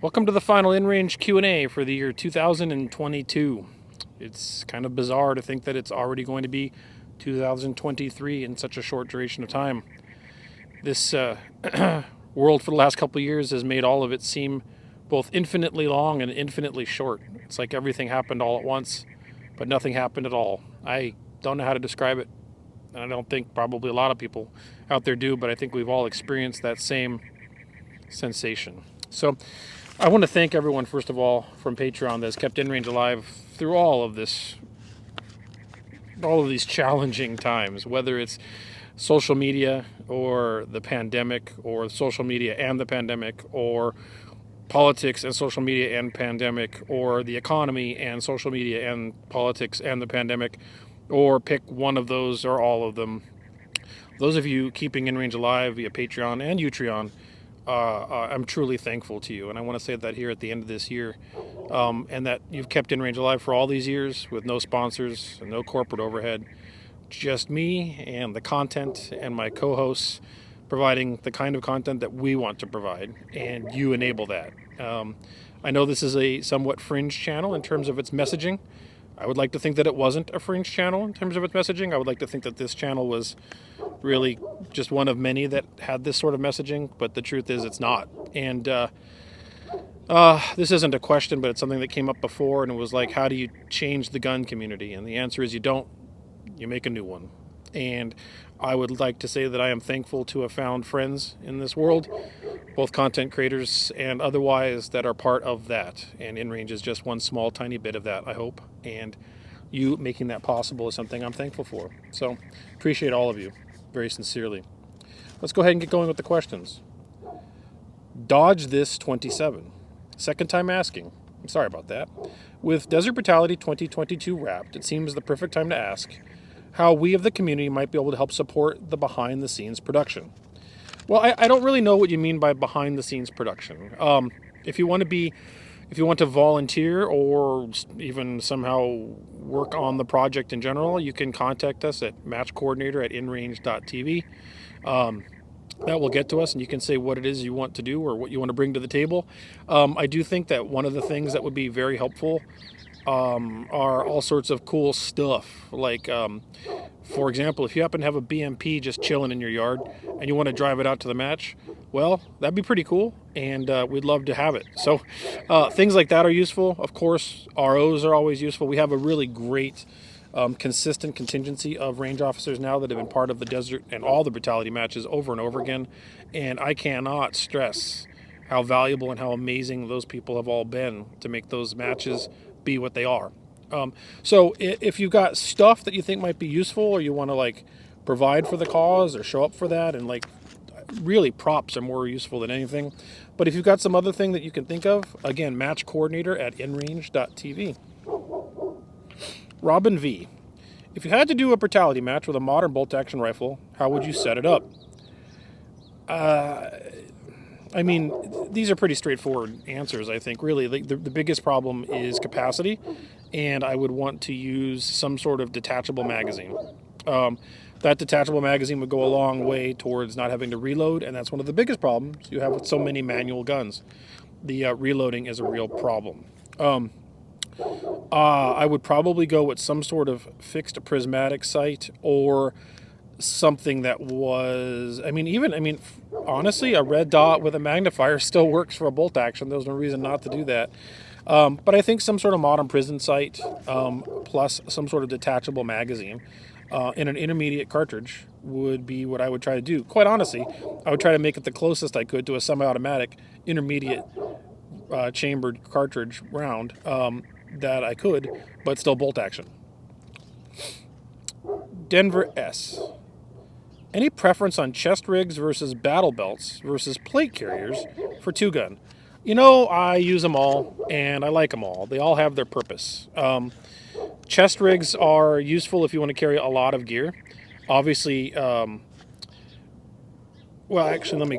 Welcome to the final InRange Q&A for the year 2022. It's kind of bizarre to think that it's already going to be 2023 in such a short duration of time. This world for the last couple of years has made all of it seem both infinitely long and infinitely short. It's like everything happened all at once, but nothing happened at all. I don't know how to describe it. I don't think probably a lot of people out there do, but I think we've all experienced that same sensation. So I want to thank everyone, first of all, from Patreon that's kept InRange alive through all of these challenging times, whether it's social media or the pandemic, or social media and the pandemic, or politics and social media and pandemic, or the economy and social media and politics and the pandemic, or pick one of those or all of them. Those of you keeping InRange alive via Patreon and Utreon, I'm truly thankful to you, and I want to say that here at the end of this year, and that you've kept InRange alive for all these years with no sponsors and no corporate overhead, just me and the content and my co-hosts providing the kind of content that we want to provide, and you enable that. I know this is a somewhat fringe channel in terms of its messaging. I would like to think that it wasn't a fringe channel in terms of its messaging. I would like to think that this channel was really just one of many that had this sort of messaging, but the truth is it's not. And this isn't a question, but it's something that came up before, and it was like, how do you change the gun community? And the answer is you don't. You make a new one. And I would like to say that I am thankful to have found friends in this world, both content creators and otherwise, that are part of that. And InRange is just one small, tiny bit of that, I hope. And you making that possible is something I'm thankful for. So appreciate all of you, very sincerely. Let's go ahead and get going with the questions. Dodge This 27. Second time asking. I'm sorry about that. With Desert Brutality 2022 wrapped, it seems the perfect time to ask how we of the community might be able to help support the behind-the-scenes production. Well, I don't really know what you mean by behind-the-scenes production. If you want to volunteer or even somehow work on the project in general, you can contact us at matchcoordinator@inrange.tv. That will get to us, and you can say what it is you want to do or what you want to bring to the table. I do think that one of the things that would be very helpful are all sorts of cool stuff. Like, for example, if you happen to have a BMP just chilling in your yard and you want to drive it out to the match, well, that'd be pretty cool, and we'd love to have it. So things like that are useful. Of course, ROs are always useful. We have a really great consistent contingency of range officers now that have been part of the Desert and all the Brutality matches over and over again, and I cannot stress how valuable and how amazing those people have all been to make those matches be what they are. So if you've got stuff that you think might be useful, or you want to like provide for the cause or show up for that, and like really props are more useful than anything. But if you've got some other thing that you can think of, again, match coordinator at inrange.tv. Robin V. If you had to do a Brutality match with a modern bolt-action rifle, how would you set it up? I mean, these are pretty straightforward answers, I think. Really, the biggest problem is capacity, and I would want to use some sort of detachable magazine. That detachable magazine would go a long way towards not having to reload, and that's one of the biggest problems you have with so many manual guns. The reloading is a real problem. I would probably go with some sort of fixed prismatic sight, or something that was, honestly, a red dot with a magnifier still works for a bolt action. There's no reason not to do that. But I think some sort of modern prison sight, plus some sort of detachable magazine in an intermediate cartridge would be what I would try to do. Quite honestly, I would try to make it the closest I could to a semi-automatic intermediate chambered cartridge round that I could, but still bolt action. Denver S. Any preference on chest rigs versus battle belts versus plate carriers for two-gun? You know, I use them all, and I like them all. They all have their purpose. Chest rigs are useful if you want to carry a lot of gear. Obviously, well, actually, let me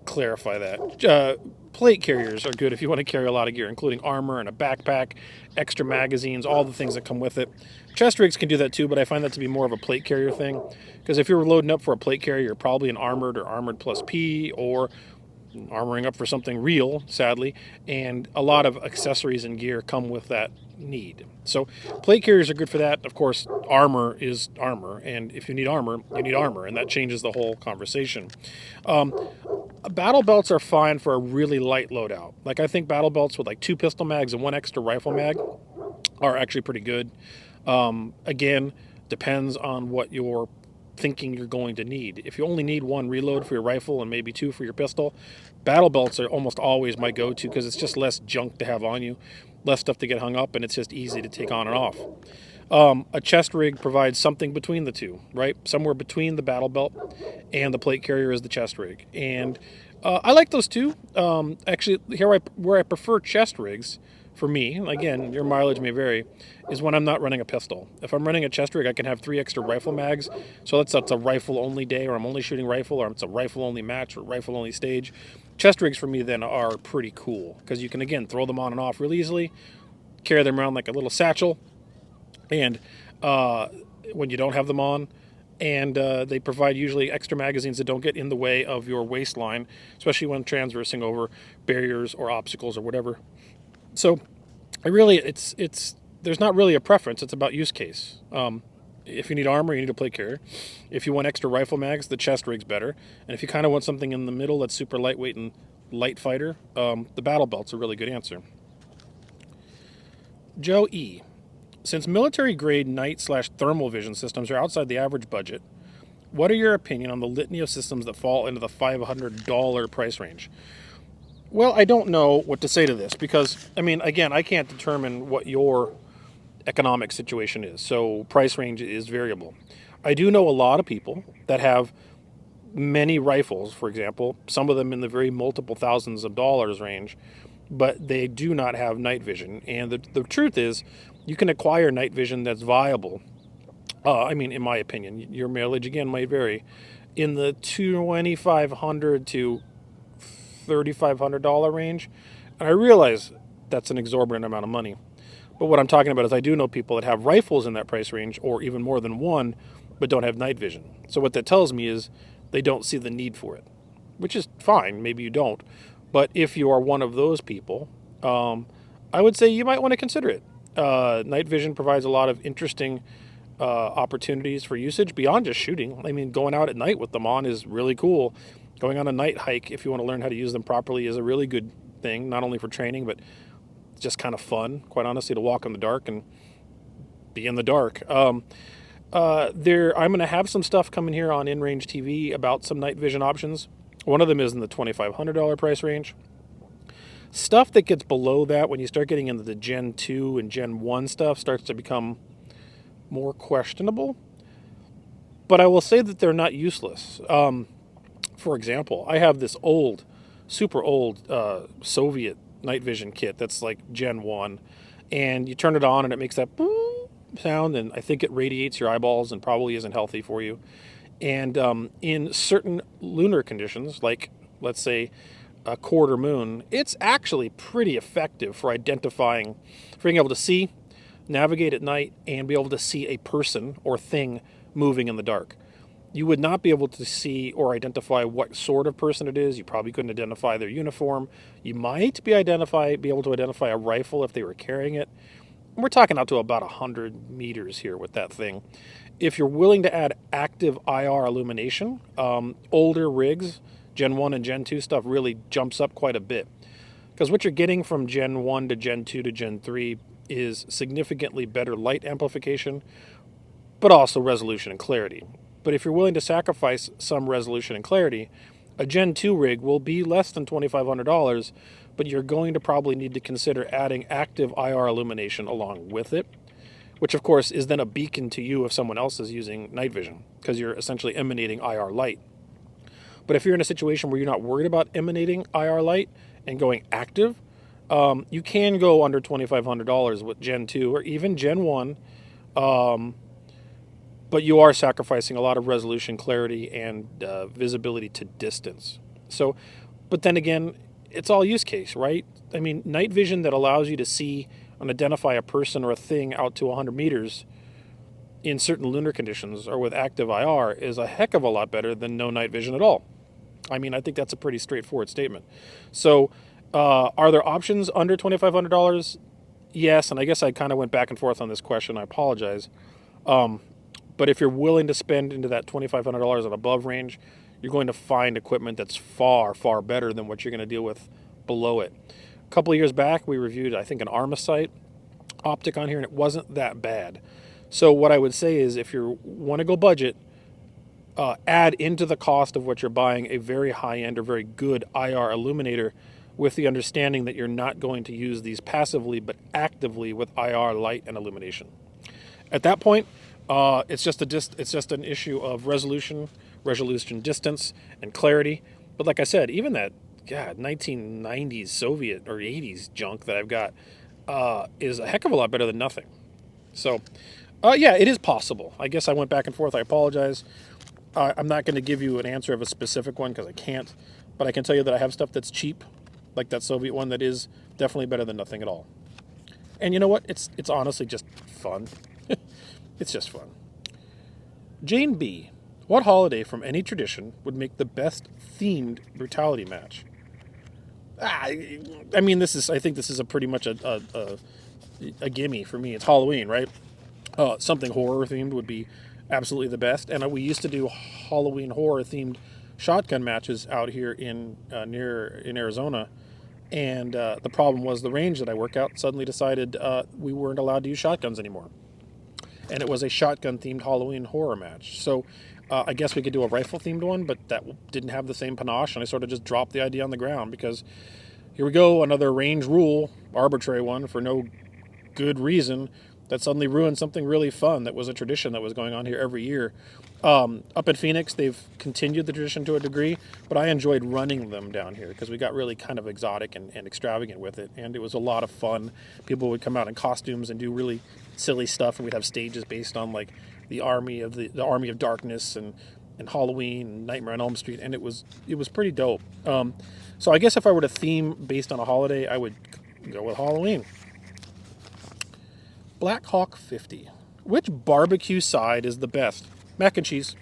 clarify that. Plate carriers are good if you want to carry a lot of gear, including armor and a backpack, extra magazines, all the things that come with it. Chest rigs can do that too, but I find that to be more of a plate carrier thing, because if you're loading up for a plate carrier, you're probably an armored or armored plus P, or armoring up for something real, sadly, and a lot of accessories and gear come with that need. So plate carriers are good for that. Of course, armor is armor, and if you need armor, you need armor, and that changes the whole conversation. Battle belts are fine for a really light loadout. Like, I think battle belts with like 2 pistol mags and 1 extra rifle mag are actually pretty good. Again, depends on what you're thinking you're going to need. If you only need 1 reload for your rifle and maybe 2 for your pistol, battle belts are almost always my go-to because it's just less junk to have on you, less stuff to get hung up, and it's just easy to take on and off. A chest rig provides something between the two, right? Somewhere between the battle belt and the plate carrier is the chest rig. And I like those too. Actually, where I prefer chest rigs, for me, again, your mileage may vary, is when I'm not running a pistol. If I'm running a chest rig, I can have 3 extra rifle mags. So that's a rifle-only day, or I'm only shooting rifle, or it's a rifle-only match, or rifle-only stage. Chest rigs for me then are pretty cool because you can, again, throw them on and off really easily, carry them around like a little satchel, and when you don't have them on, and they provide usually extra magazines that don't get in the way of your waistline, especially when transversing over barriers or obstacles or whatever. So there's not really a preference. It's about use case. If you need armor, you need a plate carrier. If you want extra rifle mags, the chest rig's better. And if you kind of want something in the middle that's super lightweight and light fighter, the battle belt's a really good answer. Joe E. Since military-grade night/thermal vision systems are outside the average budget, what are your opinion on the litany of systems that fall into the $500 price range? Well, I don't know what to say to this because, I mean, again, I can't determine what your economic situation is, so price range is variable. I do know a lot of people that have many rifles, for example, some of them in the very multiple thousands of dollars range, but they do not have night vision. And the truth is, you can acquire night vision that's viable. I mean, in my opinion, your mileage, again, might vary, in the $2,500 to $3,500 range. And I realize that's an exorbitant amount of money. But what I'm talking about is I do know people that have rifles in that price range, or even more than one, but don't have night vision. So what that tells me is they don't see the need for it, which is fine. Maybe you don't. But if you are one of those people, I would say you might want to consider it. Night vision provides a lot of interesting opportunities for usage beyond just shooting. I mean, going out at night with them on is really cool. Going on a night hike, if you want to learn how to use them properly, is a really good thing, not only for training, but just kind of fun, quite honestly, to walk in the dark and be in the dark. I'm going to have some stuff coming here on InRange TV about some night vision options. One of them is in the $2,500 price range. Stuff that gets below that, when you start getting into the Gen 2 and Gen 1 stuff, starts to become more questionable. But I will say that they're not useless. For example, I have this old, super old Soviet night vision kit that's like Gen 1, and you turn it on and it makes that boom sound, and I think it radiates your eyeballs and probably isn't healthy for you. And in certain lunar conditions, like let's say a quarter moon, it's actually pretty effective for identifying, for being able to see, navigate at night, and be able to see a person or thing moving in the dark. You would not be able to see or identify what sort of person it is. You probably couldn't identify their uniform. You might be able to identify a rifle if they were carrying it. We're talking out to about 100 meters here with that thing. If you're willing to add active IR illumination, older rigs, Gen 1 and Gen 2 stuff really jumps up quite a bit. Because what you're getting from Gen 1 to Gen 2 to Gen 3 is significantly better light amplification, but also resolution and clarity. But if you're willing to sacrifice some resolution and clarity, a Gen 2 rig will be less than $2,500, but you're going to probably need to consider adding active IR illumination along with it, which of course is then a beacon to you if someone else is using night vision, because you're essentially emanating IR light. But if you're in a situation where you're not worried about emanating IR light and going active, you can go under $2,500 with Gen 2 or even Gen 1, but you are sacrificing a lot of resolution, clarity, and visibility to distance. So, but then again, it's all use case, right? I mean, night vision that allows you to see and identify a person or a thing out to 100 meters in certain lunar conditions or with active IR is a heck of a lot better than no night vision at all. I mean, I think that's a pretty straightforward statement. So, are there options under $2,500? Yes, and I guess I kind of went back and forth on this question. I apologize. But if you're willing to spend into that $2,500 and above range, you're going to find equipment that's far, far better than what you're going to deal with below it. A couple of years back, we reviewed, I think, an Armacite optic on here, and it wasn't that bad. So what I would say is, if you want to go budget, add into the cost of what you're buying a very high-end or very good IR illuminator, with the understanding that you're not going to use these passively but actively with IR light and illumination. At that point, it's just an issue of resolution, distance, and clarity. But like I said, even that 1990s Soviet or 80s junk that I've got is a heck of a lot better than nothing. So, yeah, it is possible. I guess I went back and forth. I apologize. I'm not going to give you an answer of a specific one because I can't. But I can tell you that I have stuff that's cheap, like that Soviet one, that is definitely better than nothing at all. And you know what? It's honestly just fun. It's just fun. Jane B. What holiday from any tradition would make the best themed brutality match? I mean, I think this is a pretty much a gimme for me. It's Halloween, right? Something horror themed would be absolutely the best. And we used to do Halloween horror themed shotgun matches out here in Arizona. And the problem was the range that I work out suddenly decided we weren't allowed to use shotguns anymore. And it was a shotgun-themed Halloween horror match. So I guess we could do a rifle-themed one, but that didn't have the same panache, and I sort of just dropped the idea on the ground because here we go, another range rule, arbitrary one for no good reason, that suddenly ruined something really fun that was a tradition that was going on here every year. Up in Phoenix, they've continued the tradition to a degree, but I enjoyed running them down here because we got really kind of exotic and extravagant with it, and it was a lot of fun. People would come out in costumes and do really silly stuff, and we'd have stages based on like the army of the Army of Darkness and Halloween and Nightmare on Elm Street, and it was pretty dope. So I guess if I were to theme based on a holiday, I would go with Halloween. Black Hawk 50. Which barbecue side is the best? Mac and cheese.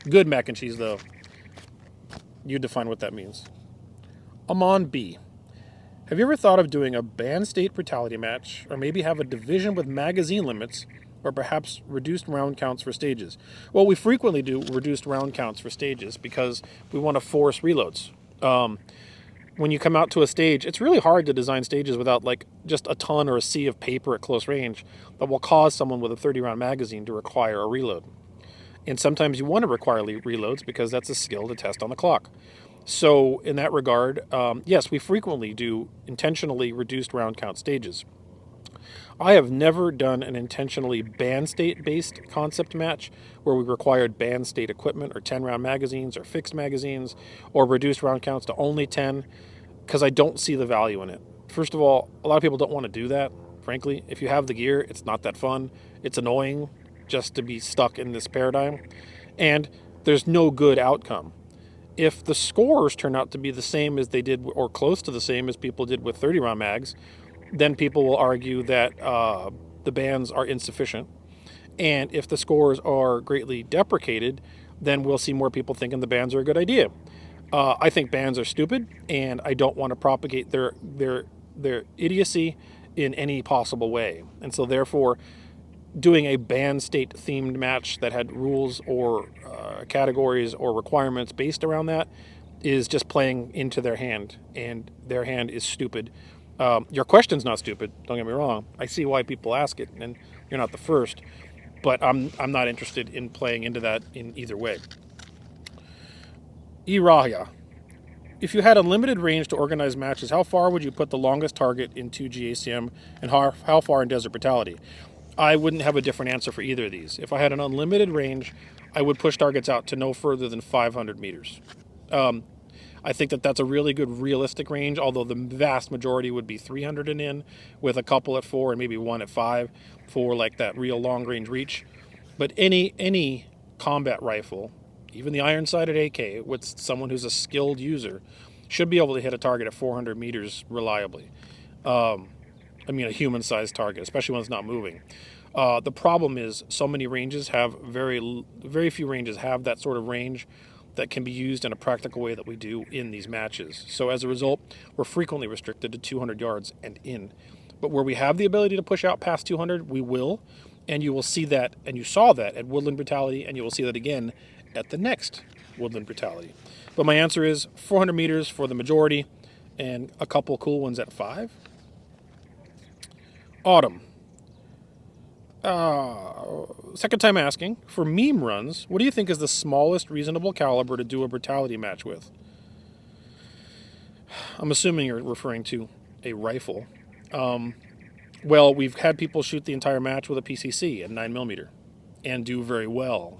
Good mac and cheese, though. You define what that means. Amon B. Have you ever thought of doing a band state brutality match, or maybe have a division with magazine limits, or perhaps reduced round counts for stages? Well, we frequently do reduced round counts for stages because we want to force reloads. When you come out to a stage, it's really hard to design stages without like just a ton or a sea of paper at close range that will cause someone with a 30-round magazine to require a reload. And sometimes you want to require reloads because that's a skill to test on the clock. So in that regard, yes, we frequently do intentionally reduced round count stages. I have never done an intentionally band state based concept match where we required band state equipment or 10-round magazines or fixed magazines or reduced round counts to only 10 because I don't see the value in it. First of all, a lot of people don't want to do that, frankly. If you have the gear, it's not that fun. It's annoying just to be stuck in this paradigm. And there's no good outcome. If the scores turn out to be the same as they did or close to the same as people did with 30-round mags, then people will argue that the bans are insufficient. And if the scores are greatly deprecated, then we'll see more people thinking the bans are a good idea. I think bans are stupid, and I don't want to propagate their idiocy in any possible way. And so therefore, doing a ban state themed match that had rules or categories or requirements based around that is just playing into their hand, and their hand is stupid. Your question's not stupid, don't get me wrong. I see why people ask it, and you're not the first. But I'm not interested in playing into that in either way. Irahya. If you had unlimited range to organize matches, how far would you put the longest target in 2G ACM, and how far in Desert Brutality? I wouldn't have a different answer for either of these. If I had an unlimited range, I would push targets out to no further than 500 meters. I think that that's a really good realistic range, although the vast majority would be 300 and in, with a couple at 4 and maybe one at 5 for like that real long range reach. But any combat rifle, even the iron-sighted AK, with someone who's a skilled user, should be able to hit a target at 400 meters reliably. A human-sized target, especially when it's not moving. The problem is so many ranges have very few ranges have that sort of range that can be used in a practical way that we do in these matches. So as a result, we're frequently restricted to 200 yards and in. But where we have the ability to push out past 200, we will. And you will see that, and you saw that at Woodland Brutality, and you will see that again at the next Woodland Brutality. But my answer is 400 meters for the majority, and a couple cool ones at 5. Autumn. Second time asking, for meme runs, what do you think is the smallest reasonable caliber to do a brutality match with? I'm assuming you're referring to a rifle. Well, we've had people shoot the entire match with a PCC at 9mm and do very well.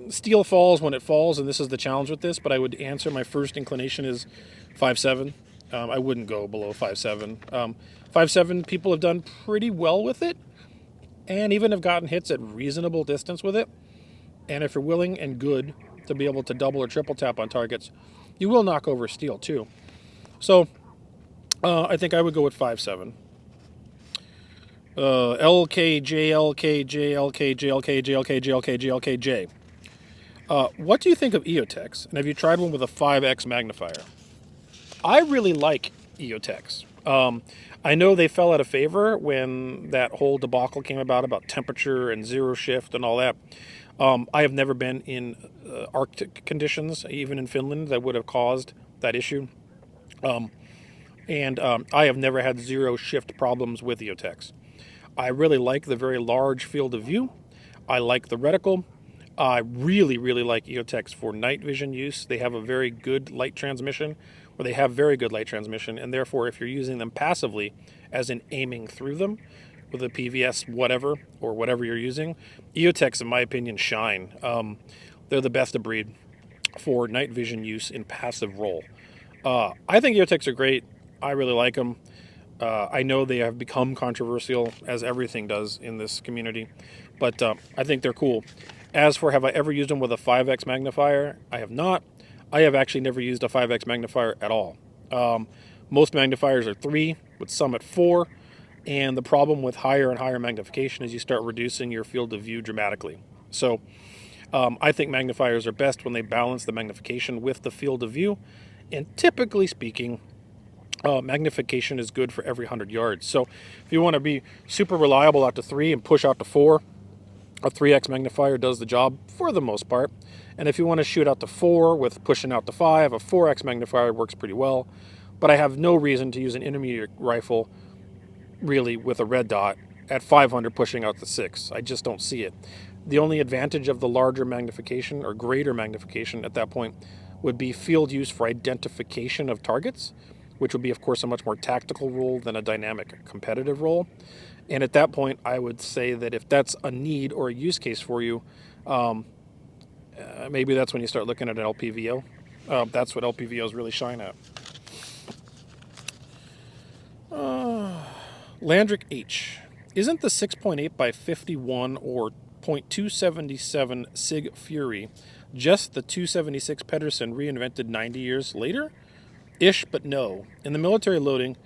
Steel falls when it falls, and this is the challenge with this, but I would answer my first inclination is 5.7. I wouldn't go below 5.7. 5.7, people have done pretty well with it, and even have gotten hits at reasonable distance with it. And if you're willing and good to be able to double or triple tap on targets, you will knock over steel too. So I think I would go with 5.7. LKJ, LKJ, LKJ, LKJ, LKJ, LKJ, LKJ. What do you think of Eotechs? And have you tried one with a 5x magnifier? I really like Eotechs. I know they fell out of favor when that whole debacle came about temperature and zero shift and all that. I have never been in Arctic conditions, even in Finland, that would have caused that issue. And I have never had zero shift problems with Eotechs. I really like the very large field of view. I like the reticle. I really, really like Eotechs for night vision use. They have a very good light transmission, or they have very good light transmission, and therefore if you're using them passively, as in aiming through them with a PVS whatever, or whatever you're using, Eotechs, in my opinion, shine. They're the best of breed for night vision use in passive role. I think Eotechs are great. I really like them. I know they have become controversial, as everything does in this community, but I think they're cool. As for have I ever used them with a 5x magnifier, I have not. I have actually never used a 5x magnifier at all. Most magnifiers are 3, with some at 4, and the problem with higher and higher magnification is you start reducing your field of view dramatically. So I think magnifiers are best when they balance the magnification with the field of view, and typically speaking, magnification is good for every 100 yards. So if you want to be super reliable out to 3 and push out to 4, a 3x magnifier does the job for the most part. And if you want to shoot out to 4 with pushing out to 5, a 4x magnifier works pretty well. But I have no reason to use an intermediate rifle really with a red dot at 500 pushing out to 6. I just don't see it. The only advantage of the larger magnification or greater magnification at that point would be field use for identification of targets, which would be, of course, a much more tactical role than a dynamic competitive role. And at that point, I would say that if that's a need or a use case for you, maybe that's when you start looking at an LPVO. That's what LPVOs really shine at. Landrick H. Isn't the 6.8 by 51 or .277 Sig Fury just the 276 Pedersen reinvented 90 years later? Ish, but no. In the military loading,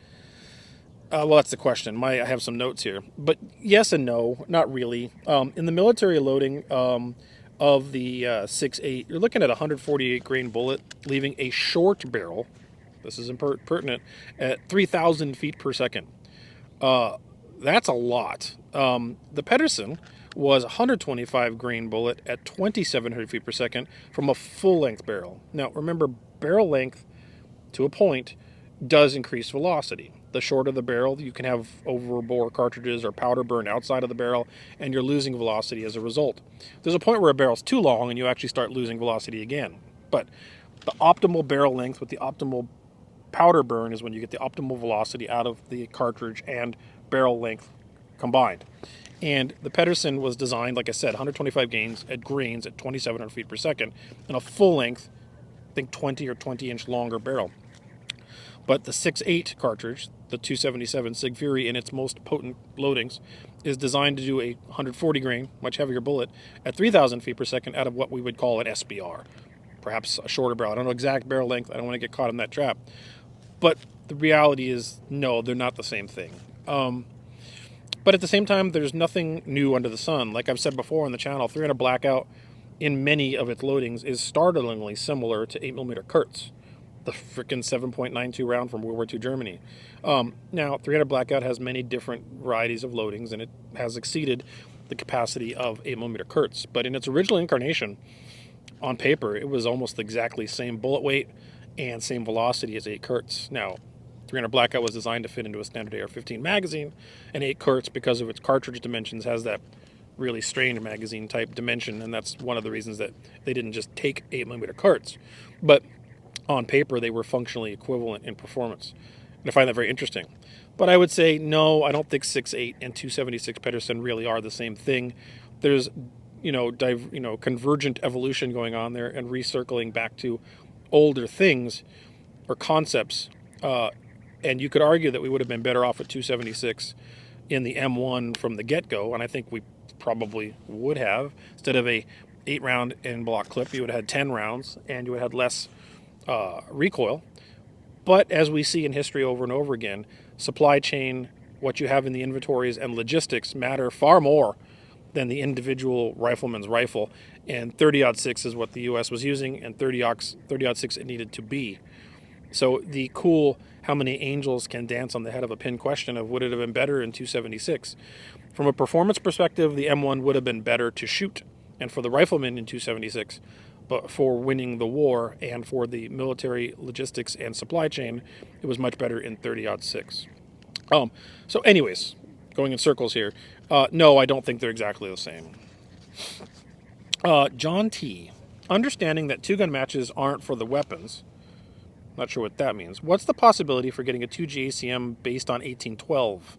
well, that's the question. I have some notes here. But yes and no, not really. In the military loading of the 6.8, you're looking at a 148 grain bullet, leaving a short barrel, this is pertinent, at 3,000 feet per second. That's a lot. The Pedersen was a 125 grain bullet at 2,700 feet per second from a full-length barrel. Now, remember, barrel length, to a point, does increase velocity. The shorter the barrel, you can have overbore cartridges or powder burn outside of the barrel, and you're losing velocity as a result. There's a point where a barrel's too long, and you actually start losing velocity again. But the optimal barrel length with the optimal powder burn is when you get the optimal velocity out of the cartridge and barrel length combined. And the Pedersen was designed, like I said, 125 grains at 2,700 feet per second, and a full length, I think 20 or 20-inch longer barrel. But the 6.8 cartridge, the 277 Sig Fury, in its most potent loadings, is designed to do a 140 grain, much heavier bullet, at 3,000 feet per second out of what we would call an SBR. Perhaps a shorter barrel. I don't know exact barrel length. I don't want to get caught in that trap. But the reality is, no, they're not the same thing. But at the same time, there's nothing new under the sun. Like I've said before on the channel, 300 Blackout in many of its loadings is startlingly similar to 8mm Kurtz, the frickin' 7.92 round from World War II Germany. Now, 300 Blackout has many different varieties of loadings, and it has exceeded the capacity of 8mm Kurtz. But in its original incarnation, on paper, it was almost exactly same bullet weight and same velocity as 8 Kurtz. Now, 300 Blackout was designed to fit into a standard AR-15 magazine, and 8 Kurtz, because of its cartridge dimensions, has that really strange magazine type dimension, and that's one of the reasons that they didn't just take 8mm Kurtz. But on paper, they were functionally equivalent in performance. And I find that very interesting. But I would say, no, I don't think 6.8 and 276 Pedersen really are the same thing. There's, convergent evolution going on there and recircling back to older things or concepts. And you could argue that we would have been better off at 276 in the M1 from the get-go, and I think we probably would have. Instead of a 8-round in block clip, you would have had 10 rounds, and you would have had less recoil. But as we see in history over and over again, supply chain, what you have in the inventories, and logistics matter far more than the individual rifleman's rifle. And 30-06 is what the U.S. was using, and 30-06 it needed to be. So the cool how many angels can dance on the head of a pin question of would it have been better in 276? From a performance perspective, the M1 would have been better to shoot, and for the rifleman in 276, but for winning the war and for the military logistics and supply chain, it was much better in 30-06. So anyways, going in circles here, no, I don't think they're exactly the same. John T. Understanding that two-gun matches aren't for the weapons, not sure what that means. What's the possibility for getting a 2G ACM based on 1812?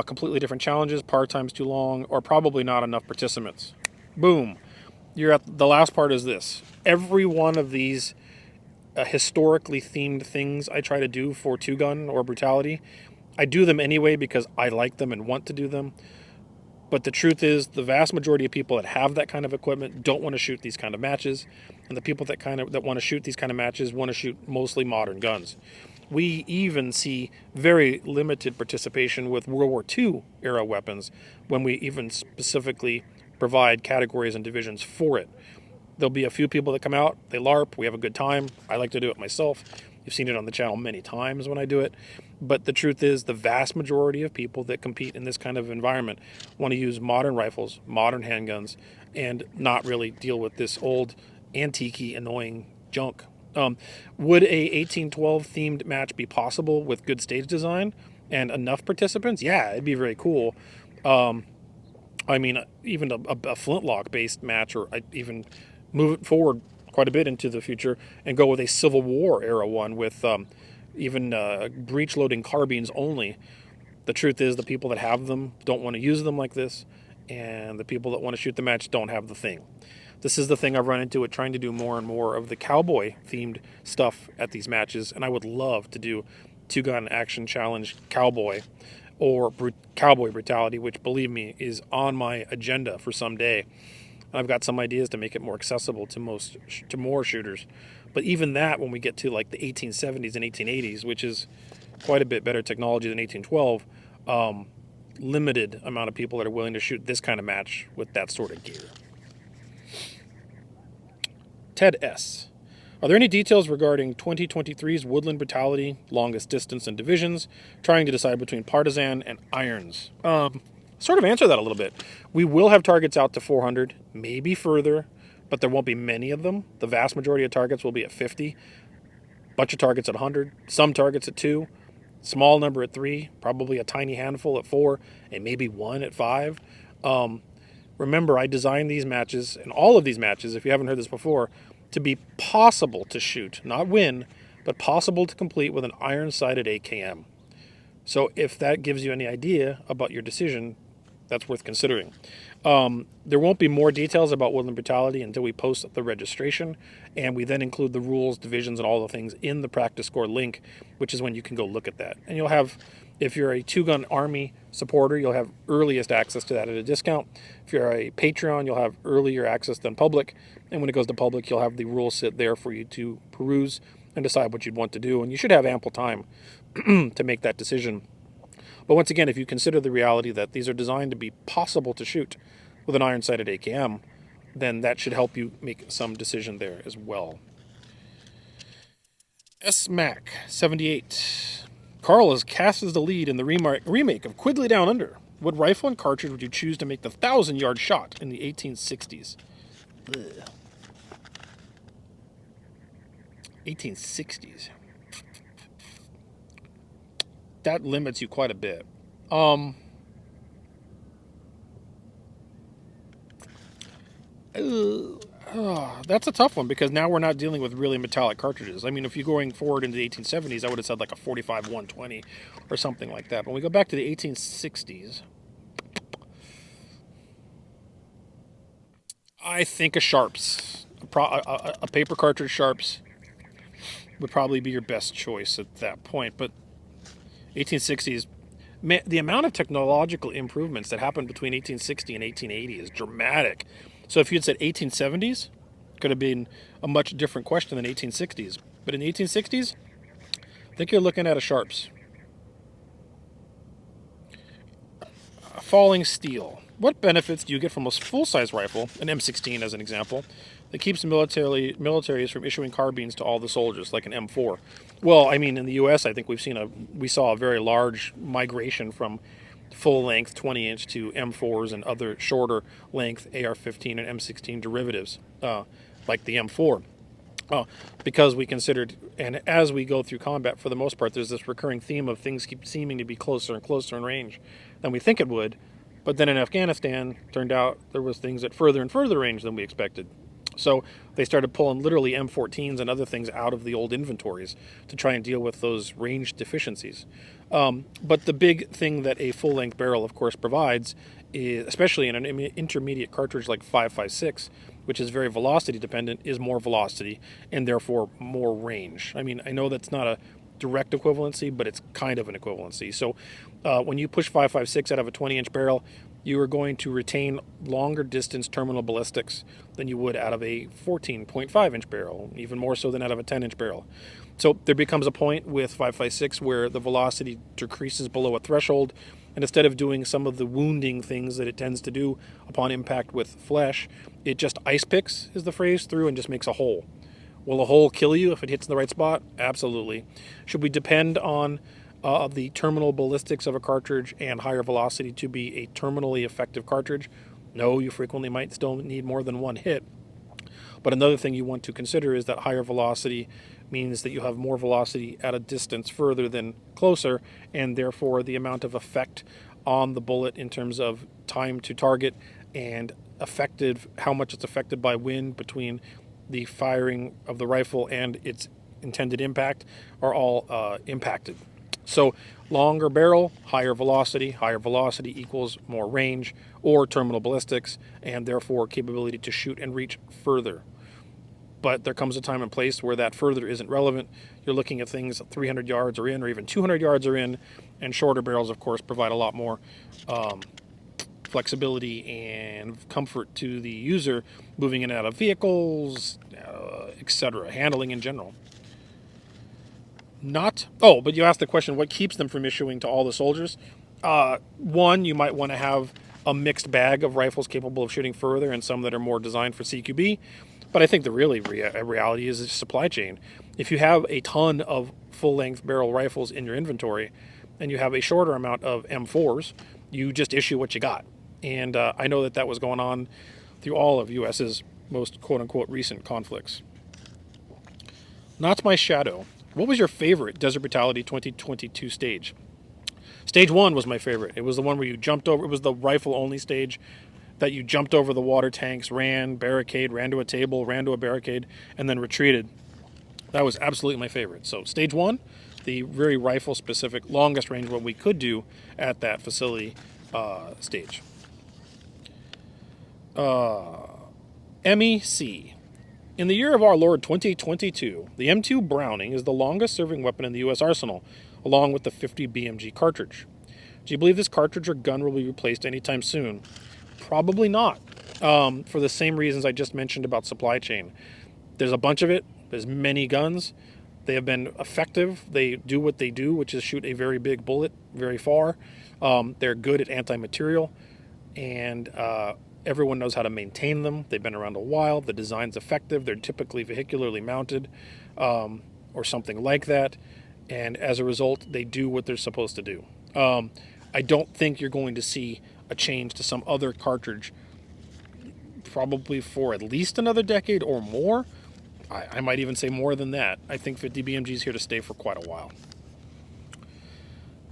Completely different challenges, par times too long, or probably not enough participants. Boom. You're at the last part is this. Every one of these historically themed things I try to do for two-gun or brutality, I do them anyway because I like them and want to do them. But the truth is, the vast majority of people that have that kind of equipment don't want to shoot these kind of matches, and the people that want to shoot these kind of matches want to shoot mostly modern guns. We even see very limited participation with World War II era weapons when we even specifically provide categories and divisions for it. There'll be a few people that come out, they LARP, we have a good time. I like to do it myself. You've seen it on the channel many times when I do it. But the truth is, the vast majority of people that compete in this kind of environment want to use modern rifles, modern handguns, and not really deal with this old, antique-y, annoying junk. Would a 1812 themed match be possible with good stage design and enough participants? Yeah, it'd be very cool. I mean, even a flintlock-based match, or I'd even move it forward quite a bit into the future and go with a Civil War era one with breech-loading carbines only. The truth is, the people that have them don't want to use them like this, and the people that want to shoot the match don't have the thing. This is the thing I've run into with trying to do more and more of the cowboy-themed stuff at these matches, and I would love to do two-gun action challenge cowboy or cowboy brutality, which, believe me, is on my agenda for some day. I've got some ideas to make it more accessible to more shooters. But even that, when we get to like the 1870s and 1880s, which is quite a bit better technology than 1812, limited amount of people that are willing to shoot this kind of match with that sort of gear. Ted S. Are there any details regarding 2023's Woodland Brutality, longest distance and divisions, trying to decide between partisan and irons? Sort of answer that a little bit. We will have targets out to 400, maybe further, but there won't be many of them. The vast majority of targets will be at 50, bunch of targets at 100, some targets at 2, small number at 3, probably a tiny handful at 4, and maybe 1 at 5. Remember, I designed these matches, and all of these matches, if you haven't heard this before, to be possible to shoot, not win, but possible to complete with an iron-sighted AKM. So if that gives you any idea about your decision, that's worth considering. There won't be more details about Woodland Brutality until we post the registration, and we then include the rules, divisions, and all the things in the practice score link, which is when you can go look at that. And you'll have, if you're a two-gun Army supporter, you'll have earliest access to that at a discount. If you're a Patreon, you'll have earlier access than public, and when it goes to public, you'll have the rules sit there for you to peruse and decide what you'd want to do, and you should have ample time to make that decision. But once again, if you consider the reality that these are designed to be possible to shoot with an iron-sighted AKM, then that should help you make some decision there as well. SMAC 78. Karl is cast as the lead in the remake of Quigley Down Under. What rifle and cartridge would you choose to make the 1,000-yard shot in the 1860s? Ugh. 1860s. That limits you quite a bit. That's a tough one because now we're not dealing with really metallic cartridges. I mean, if you're going forward into the 1870s, I would have said like a 45 120 or something like that. But when we go back to the 1860s, I think a Sharps, a paper cartridge Sharps would probably be your best choice at that point. But 1860s, the amount of technological improvements that happened between 1860 and 1880 is dramatic. So if you'd said 1870s, it could have been a much different question than 1860s. But in the 1860s, I think you're looking at a Sharps. Falling steel. What benefits do you get from a full-size rifle, an M16 as an example, that keeps militaries from issuing carbines to all the soldiers, like an M4? Well, I mean, in the U.S., I think we saw a very large migration from full-length 20-inch to M4s and other shorter-length AR-15 and M16 derivatives, like the M4. Because we considered, and as we go through combat, for the most part, there's this recurring theme of things keep seeming to be closer and closer in range than we think it would. But then in Afghanistan, turned out there was things at further and further range than we expected. So they started pulling literally M14s and other things out of the old inventories to try and deal with those range deficiencies. But the big thing that a full-length barrel, of course, provides, is, especially in an intermediate cartridge like 5.56, which is very velocity dependent, is more velocity and therefore more range. I mean, I know that's not a direct equivalency, but it's kind of an equivalency. So when you push 5.56 out of a 20-inch barrel, you are going to retain longer distance terminal ballistics than you would out of a 14.5-inch barrel, even more so than out of a 10-inch barrel. So there becomes a point with 5.56 where the velocity decreases below a threshold, and instead of doing some of the wounding things that it tends to do upon impact with flesh, it just ice picks, is the phrase, through and just makes a hole. Will a hole kill you if it hits in the right spot? Absolutely. Should we depend on the terminal ballistics of a cartridge and higher velocity to be a terminally effective cartridge? No, you frequently might still need more than one hit. But another thing you want to consider is that higher velocity means that you have more velocity at a distance further than closer, and therefore the amount of effect on the bullet in terms of time to target and how much it's affected by wind between the firing of the rifle and its intended impact are all impacted. So longer barrel, higher velocity equals more range or terminal ballistics, and therefore capability to shoot and reach further. But there comes a time and place where that further isn't relevant. You're looking at things 300 yards or in, or even 200 yards or in, and shorter barrels, of course, provide a lot more flexibility and comfort to the user moving in and out of vehicles, etc., handling in general. But you asked the question, what keeps them from issuing to all the soldiers? One, you might want to have a mixed bag of rifles capable of shooting further and some that are more designed for CQB. But I think the really reality is supply chain. If you have a ton of full-length barrel rifles in your inventory and you have a shorter amount of M4s, you just issue what you got. And I know that was going on through all of U.S.'s most quote-unquote recent conflicts. Not My Shadow. What was your favorite Desert Brutality 2022 stage? Stage 1 was my favorite. It was the one where you jumped over. It was the rifle-only stage that you jumped over the water tanks, ran to a table, ran to a barricade, and then retreated. That was absolutely my favorite. So stage 1, the very rifle-specific, longest range what we could do at that facility stage. MEC. In the year of our Lord 2022, the M2 Browning is the longest-serving weapon in the U.S. arsenal, along with the 50 BMG cartridge. Do you believe this cartridge or gun will be replaced anytime soon? Probably not, for the same reasons I just mentioned about supply chain. There's a bunch of it. There's many guns. They have been effective. They do what they do, which is shoot a very big bullet very far. They're good at anti-material, and everyone knows how to maintain them. They've been around a while. The design's effective. They're typically vehicularly mounted or something like that. And as a result, they do what they're supposed to do. I don't think you're going to see a change to some other cartridge probably for at least another decade or more. I might even say more than that. I think 50 BMG is here to stay for quite a while.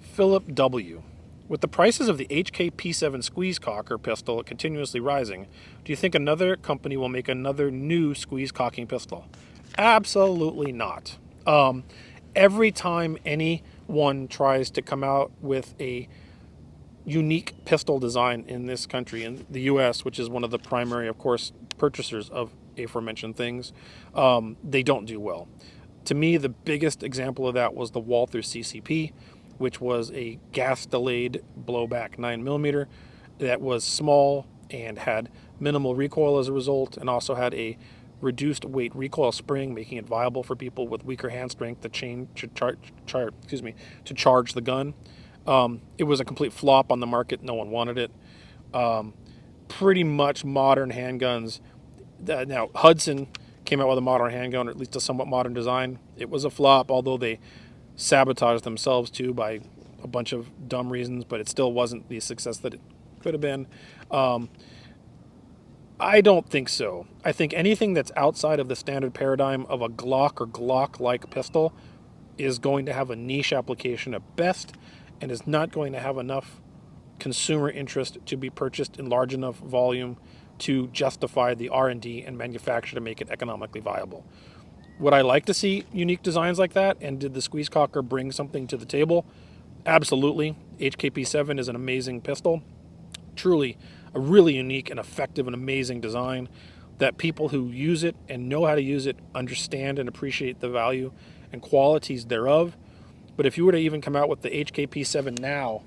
Philip W. With the prices of the HK P7 squeeze cocker pistol continuously rising, do you think another company will make another new squeeze cocking pistol? Absolutely not. Every time anyone tries to come out with a unique pistol design in this country, in the U.S., which is one of the primary, of course, purchasers of aforementioned things, they don't do well. To me, the biggest example of that was the Walther CCP, which was a gas-delayed blowback 9mm that was small and had minimal recoil as a result, and also had a reduced weight recoil spring, making it viable for people with weaker hand strength to charge the gun. It was a complete flop on the market. No one wanted it. Pretty much modern handguns. Now, Hudson came out with a modern handgun, or at least a somewhat modern design. It was a flop, although they sabotaged themselves too by a bunch of dumb reasons, but it still wasn't the success that it could have been. I don't think so. I think anything that's outside of the standard paradigm of a Glock or Glock-like pistol is going to have a niche application at best, and is not going to have enough consumer interest to be purchased in large enough volume to justify the R&D and manufacture to make it economically viable. Would I like to see unique designs like that? And did the squeeze cocker bring something to the table? Absolutely. HKP7 is an amazing pistol. Truly a really unique and effective and amazing design that people who use it and know how to use it understand and appreciate the value and qualities thereof. But if you were to even come out with the HKP7 now,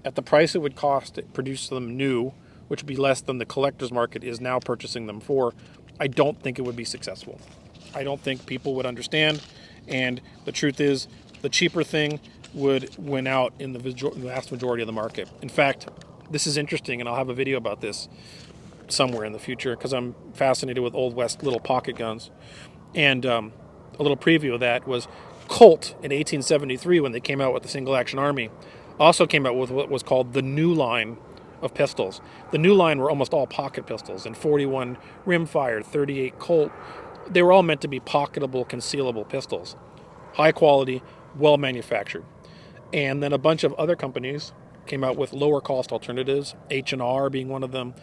at the price it would cost to produce them new, which would be less than the collector's market is now purchasing them for, I don't think it would be successful. I don't think people would understand, and the truth is, the cheaper thing would win out in the vast majority of the market. In fact, this is interesting, and I'll have a video about this somewhere in the future because I'm fascinated with Old West little pocket guns. And a little preview of that was Colt in 1873, when they came out with the single action army, also came out with what was called the new line of pistols. The new line were almost all pocket pistols, and 41 Rimfire, 38 Colt. They were all meant to be pocketable, concealable pistols. High quality, well manufactured. And then a bunch of other companies came out with lower cost alternatives, H&R being one of them,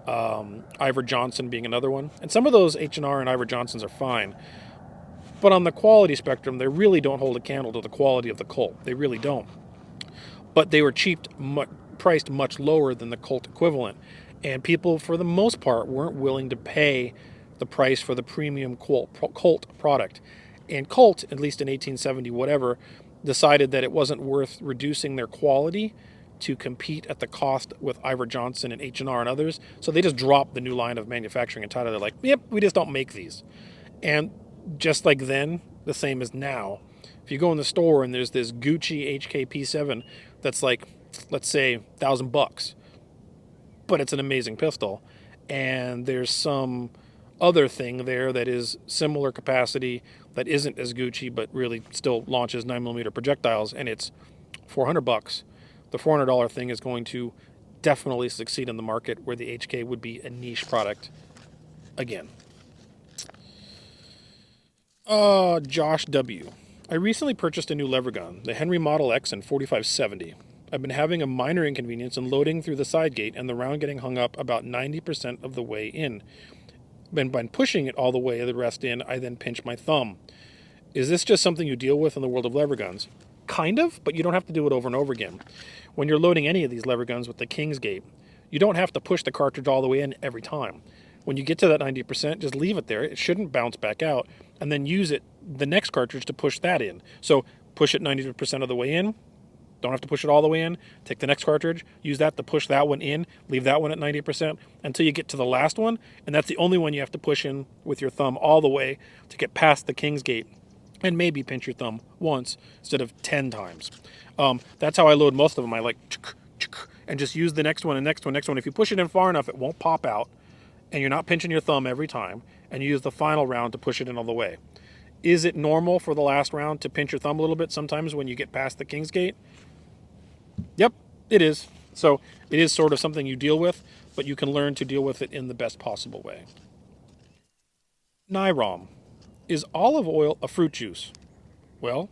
Iver Johnson being another one. And some of those H&R and Iver Johnsons are fine. But on the quality spectrum, they really don't hold a candle to the quality of the Colt. They really don't. But they were priced much lower than the Colt equivalent. And people, for the most part, weren't willing to pay the price for the premium Colt product. And Colt, at least in 1870 whatever, decided that it wasn't worth reducing their quality to compete at the cost with Iver Johnson and H&R and others. So they just dropped the new line of manufacturing entirely. They're like, yep, we just don't make these. And just like then, the same as now. If you go in the store and there's this Gucci HKP7 that's like, let's say, $1,000, but it's an amazing pistol, and there's some other thing there that is similar capacity that isn't as Gucci but really still launches 9mm projectiles, and it's $400, the $400 thing is going to definitely succeed in the market where the HK would be a niche product again. Josh W. I recently purchased a new lever gun, the Henry Model X in 4570. I've been having a minor inconvenience in loading through the side gate and the round getting hung up about 90% of the way in. And by pushing it all the way the rest in, I then pinch my thumb. Is this just something you deal with in the world of lever guns? Kind of, but you don't have to do it over and over again. When you're loading any of these lever guns with the King's Gate, you don't have to push the cartridge all the way in every time. When you get to that 90%, just leave it there. It shouldn't bounce back out, and then use the next cartridge to push that in. So push it 90% of the way in. Don't have to push it all the way in. Take the next cartridge, use that to push that one in, leave that one at 90% until you get to the last one, and that's the only one you have to push in with your thumb all the way to get past the King's Gate. and maybe pinch your thumb once instead of 10 times. That's how I load most of them. I like and just use the next one and next one, next one. If you push it in far enough, it won't pop out, and you're not pinching your thumb every time, and you use the final round to push it in all the way. Is it normal for the last round to pinch your thumb a little bit sometimes when you get past the King's Gate? Yep, it is. So it is sort of something you deal with, but you can learn to deal with it in the best possible way. Nirom. Is olive oil a fruit juice? Well,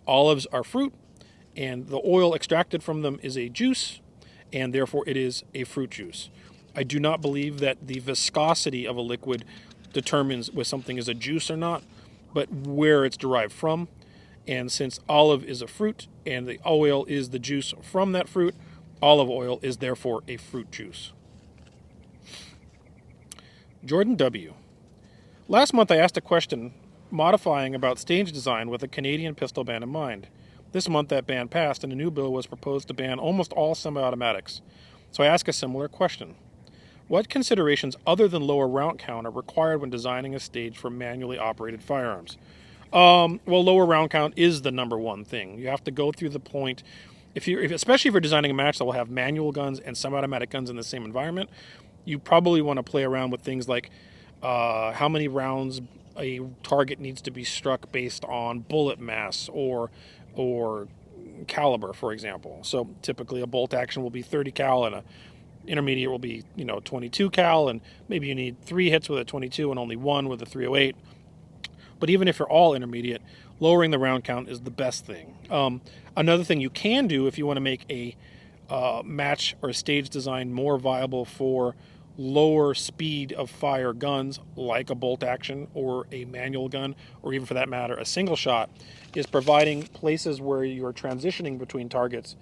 olives are fruit, and the oil extracted from them is a juice, and therefore it is a fruit juice. I do not believe that the viscosity of a liquid determines whether something is a juice or not, but where it's derived from. And since olive is a fruit and the oil is the juice from that fruit, olive oil is therefore a fruit juice. Jordan W. Last month I asked a question modifying about stage design with a Canadian pistol ban in mind. This month that ban passed and a new bill was proposed to ban almost all semi-automatics. So I ask a similar question. What considerations other than lower round count are required when designing a stage for manually operated firearms? Well, lower round count is the number one thing. You have to go through the point, especially if you're designing a match that will have manual guns and semi-automatic guns in the same environment, you probably want to play around with things like how many rounds a target needs to be struck based on bullet mass or caliber, for example. So typically a bolt action will be 30 cal and a intermediate will be 22 cal, and maybe you need 3 hits with a 22 and only 1 with a 308. But even if you're all intermediate, lowering the round count is the best thing. Another thing you can do if you want to make a match or stage design more viable for lower speed of fire guns, like a bolt action or a manual gun, or even for that matter a single shot, is providing places where you're transitioning between targets.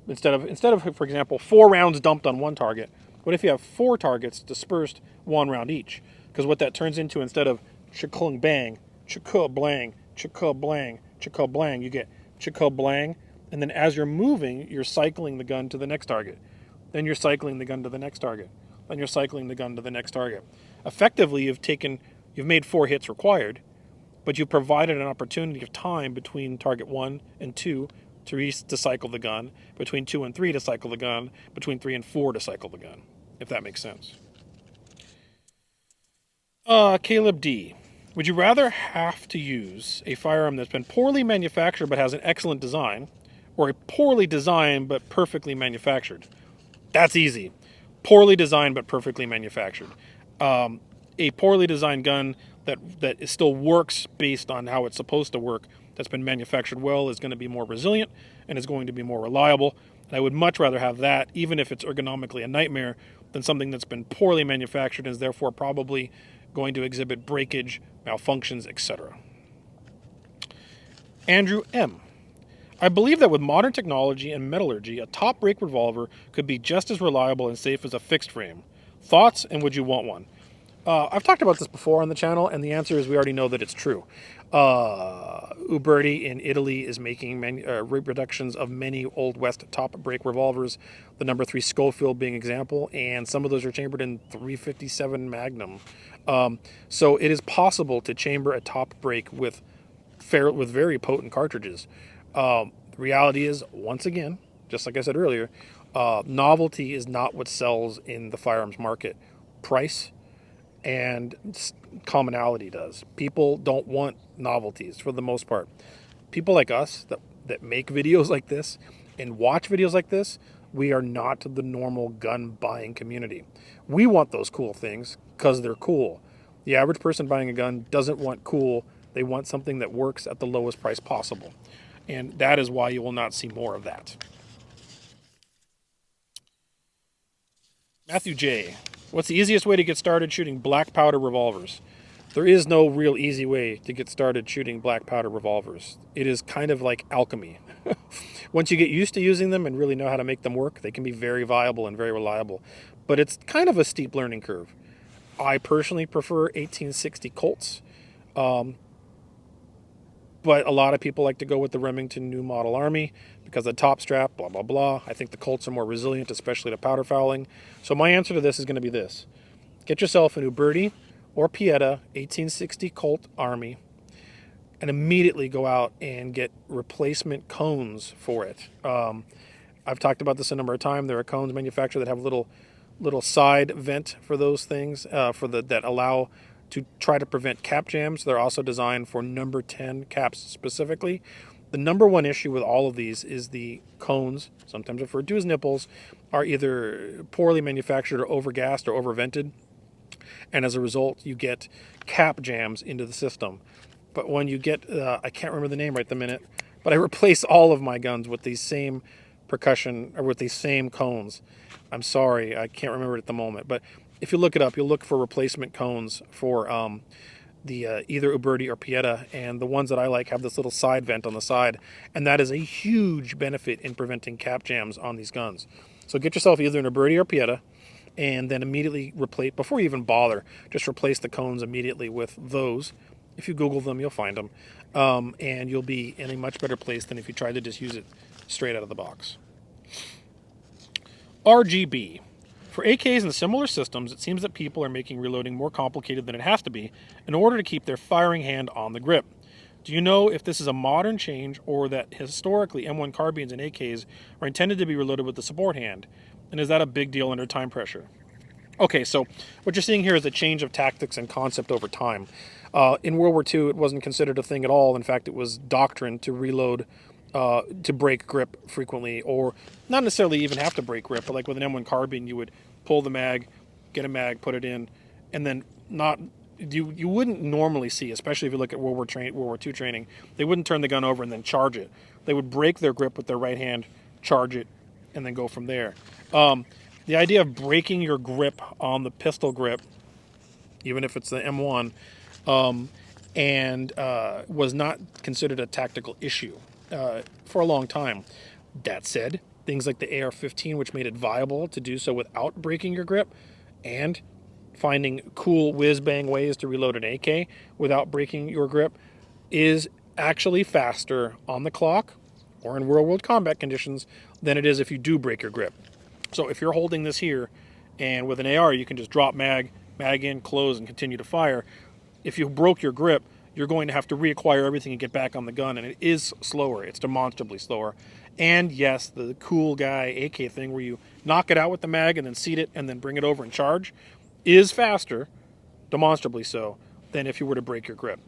Instead of, for example, 4 rounds dumped on one target, what if you have 4 targets dispersed 1 round each? Because what that turns into, instead of chicka bang, chicka blang, chicka blang, chicka blang, you get chicka blang, and then as you're moving, you're cycling the gun to the next target. Then you're cycling the gun to the next target. Then you're cycling the gun to the next target. Effectively, you've made 4 hits required, but you provided an opportunity of time between target 1 and 2 to cycle the gun, between 2 and 3 to cycle the gun, between 3 and 4 to cycle the gun, if that makes sense. Caleb D. Would you rather have to use a firearm that's been poorly manufactured but has an excellent design, or a poorly designed but perfectly manufactured? That's easy. Poorly designed but perfectly manufactured. A poorly designed gun that still works based on how it's supposed to work, that's been manufactured well, is going to be more resilient and is going to be more reliable. And I would much rather have that, even if it's ergonomically a nightmare, than something that's been poorly manufactured and is therefore probably going to exhibit breakage, malfunctions, etc. Andrew M. I believe that with modern technology and metallurgy, a top break revolver could be just as reliable and safe as a fixed frame. Thoughts, and would you want one? I've talked about this before on the channel, and the answer is we already know that it's true. Uberti in Italy is making reproductions of many Old West top break revolvers, the number 3 Schofield being example, and some of those are chambered in .357 Magnum. So it is possible to chamber a top break with very potent cartridges. The reality is, once again, just like I said earlier, novelty is not what sells in the firearms market. Price and commonality does. People don't want novelties for the most part. People like us that make videos like this and watch videos like this, we are not the normal gun buying community. We want those cool things because they're cool. The average person buying a gun doesn't want cool. They want something that works at the lowest price possible. And that is why you will not see more of that. Matthew J. What's the easiest way to get started shooting black powder revolvers? There is no real easy way to get started shooting black powder revolvers. It is kind of like alchemy. Once you get used to using them and really know how to make them work, they can be very viable and very reliable. But it's kind of a steep learning curve. I personally prefer 1860 Colts. But a lot of people like to go with the Remington New Model Army because the top strap, blah, blah, blah. I think the Colts are more resilient, especially to powder fouling. So my answer to this is going to be this. Get yourself an Uberti or Pieta 1860 Colt Army. and immediately go out and get replacement cones for it. I've talked about this a number of times. There are cones manufactured that have little side vent for those things that allow to try to prevent cap jams. They're also designed for number 10 caps specifically. The number one issue with all of these is the cones, sometimes referred to as nipples, are either poorly manufactured or overgassed or overvented. And as a result, you get cap jams into the system. But when you get, I can't remember the name right the minute, but I replace all of my guns with these same percussion, or with these same cones. I'm sorry, I can't remember it at the moment. But if you look it up, you'll look for replacement cones for the either Uberti or Pieta, and the ones that I like have this little side vent on the side, and that is a huge benefit in preventing cap jams on these guns. So get yourself either an Uberti or Pieta, and then immediately replace, before you even bother, just replace the cones immediately with those. If you Google them, you'll find them, and you'll be in a much better place than if you tried to just use it straight out of the box. RGB. For AKs and similar systems, it seems that people are making reloading more complicated than it has to be in order to keep their firing hand on the grip. Do you know if this is a modern change or that historically M1 carbines and AKs are intended to be reloaded with the support hand? And is that a big deal under time pressure? Okay, so what you're seeing here is a change of tactics and concept over time. In World War II, it wasn't considered a thing at all. In fact, it was doctrine to reload, to break grip frequently, or not necessarily even have to break grip, but like with an M1 carbine, you would pull the mag, get a mag, put it in, and then you wouldn't normally see, especially if you look at World War II training, they wouldn't turn the gun over and then charge it. They would break their grip with their right hand, charge it, and then go from there. The idea of breaking your grip on the pistol grip, even if it's the M1, was not considered a tactical issue for a long time. That said, things like the AR-15, which made it viable to do so without breaking your grip, and finding cool whiz-bang ways to reload an AK without breaking your grip, is actually faster on the clock or in real-world combat conditions than it is if you do break your grip. So if you're holding this here, and with an AR you can just drop mag in, close, and continue to fire. If you broke your grip, you're going to have to reacquire everything and get back on the gun, and it is slower. It's demonstrably slower. And yes, the cool guy AK thing where you knock it out with the mag and then seat it and then bring it over and charge is faster, demonstrably so, than if you were to break your grip.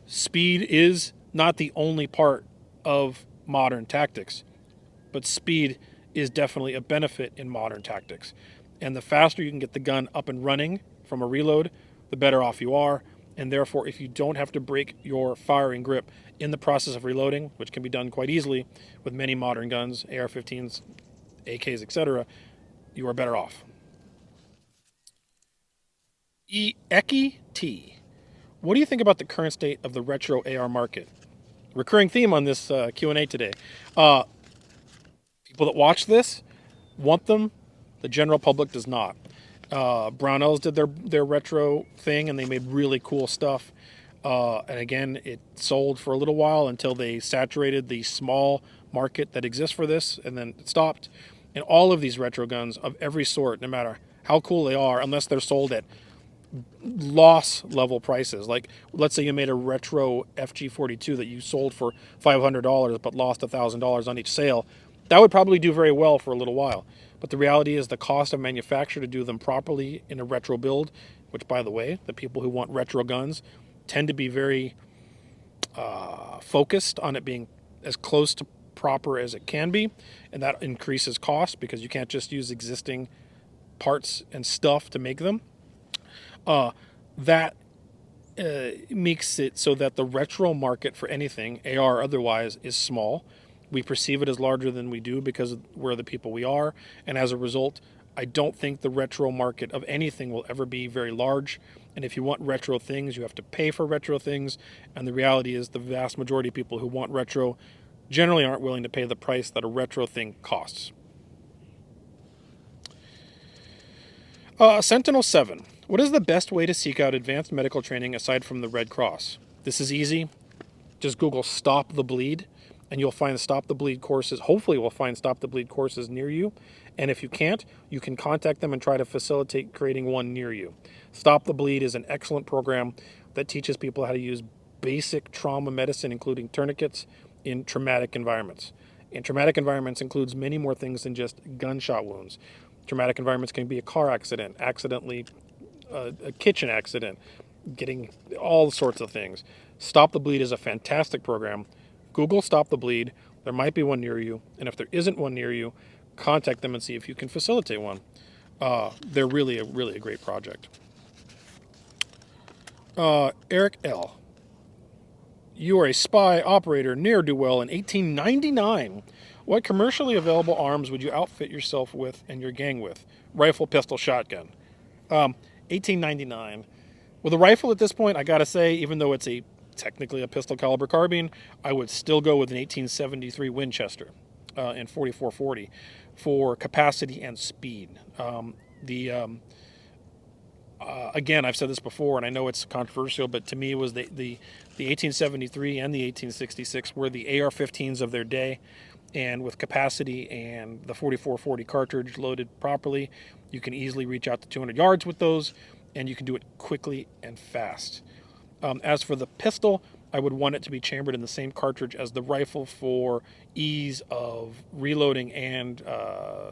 Speed is not the only part of modern tactics, but speed is definitely a benefit in modern tactics. And the faster you can get the gun up and running from a reload, the better off you are. And therefore, if you don't have to break your firing grip in the process of reloading, which can be done quite easily with many modern guns, AR-15s, AKs, etc., you are better off. Eki T. What do you think about the current state of the retro AR market? Recurring theme on this Q&A today. People that watch this want them. The general public does not. Brownells did their retro thing, and they made really cool stuff. And again, it sold for a little while until they saturated the small market that exists for this, and then it stopped. And all of these retro guns of every sort, no matter how cool they are, unless they're sold at loss level prices, like let's say you made a retro FG42 that you sold for $500 but lost $1,000 on each sale, that would probably do very well for a little while. But the reality is the cost of manufacture to do them properly in a retro build, which, by the way, the people who want retro guns tend to be very focused on it being as close to proper as it can be, and that increases cost because you can't just use existing parts and stuff to make them. That makes it so that the retro market for anything, AR or otherwise, is small. We perceive it as larger than we do because we're the people we are, and as a result, I don't think the retro market of anything will ever be very large. And if you want retro things, you have to pay for retro things, and the reality is the vast majority of people who want retro generally aren't willing to pay the price that a retro thing costs. Sentinel 7. What is the best way to seek out advanced medical training aside from the Red Cross? This is easy. Just Google Stop the Bleed, and you'll find Stop the Bleed courses. Hopefully we'll find Stop the Bleed courses near you. And if you can't, you can contact them and try to facilitate creating one near you. Stop the Bleed is an excellent program that teaches people how to use basic trauma medicine, including tourniquets, in traumatic environments. And traumatic environments includes many more things than just gunshot wounds. Traumatic environments can be a car accident, accidentally a kitchen accident, getting all sorts of things. Stop the Bleed is a fantastic program. Google Stop the Bleed. There might be one near you. And if there isn't one near you, contact them and see if you can facilitate one. They're really a great project. Eric L. You are a spy operator ne'er-do-well in 1899. What commercially available arms would you outfit yourself with and your gang with? Rifle, pistol, shotgun. 1899. With a rifle at this point, I gotta say, even though it's technically a pistol caliber carbine, I would still go with an 1873 Winchester in 4440 for capacity and speed. Again, I've said this before, and I know it's controversial, but to me, it was the 1873 and the 1866 were the AR-15s of their day, and with capacity and the 4440 cartridge loaded properly, you can easily reach out to 200 yards with those, and you can do it quickly and fast. As for the pistol, I would want it to be chambered in the same cartridge as the rifle for ease of reloading and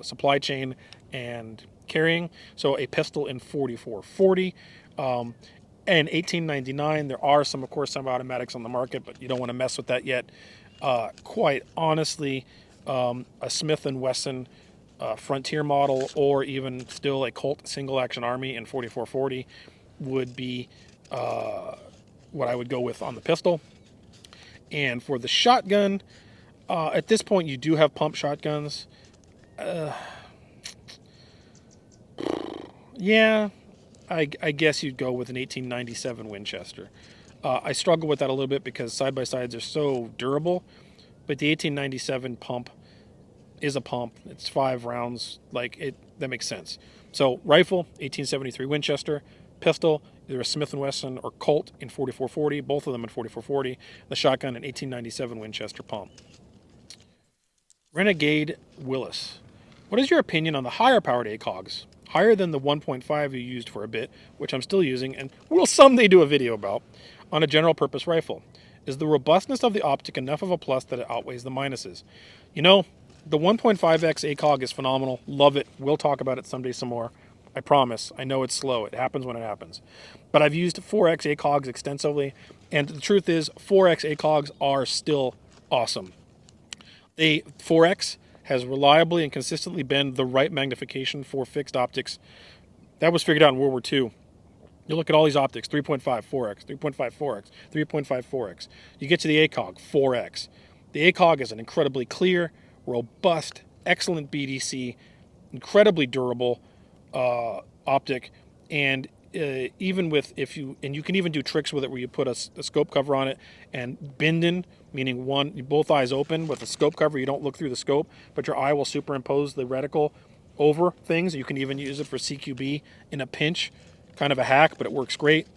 supply chain and carrying. So a pistol in 4440. And 1899, there are some, of course, semi-automatics on the market, but you don't want to mess with that yet. Quite honestly, a Smith & Wesson Frontier model, or even still a Colt single-action Army in 4440 would be what I would go with on the pistol. And for the shotgun, at this point, you do have pump shotguns. Yeah, I guess you'd go with an 1897 Winchester. I struggle with that a little bit because side-by-sides are so durable, but the 1897 pump is a pump. It's 5 rounds. That makes sense. So rifle, 1873 Winchester. Pistol, either a Smith & Wesson or Colt in 4440, both of them in 4440. The shotgun, an 1897 Winchester pump. Renegade Willis. What is your opinion on the higher powered ACOGs? Higher than the 1.5 you used for a bit, which I'm still using and will someday do a video about, on a general purpose rifle. Is the robustness of the optic enough of a plus that it outweighs the minuses? You know, the 1.5x ACOG is phenomenal. Love it. We'll talk about it someday some more. I promise. I know it's slow. It happens when it happens. But I've used 4x ACOGs extensively, and the truth is 4x ACOGs are still awesome. The 4x has reliably and consistently been the right magnification for fixed optics. That was figured out in World War II. You look at all these optics, 3.5 4x, 3.5 4x, 3.5 4x. You get to the ACOG, 4x. The ACOG is an incredibly clear, robust, excellent BDC, incredibly durable optic, and even with you can even do tricks with it where you put a scope cover on it and binden, meaning both eyes open with a scope cover. You don't look through the scope, but your eye will superimpose the reticle over things. You can even use it for CQB in a pinch, kind of a hack, but it works great.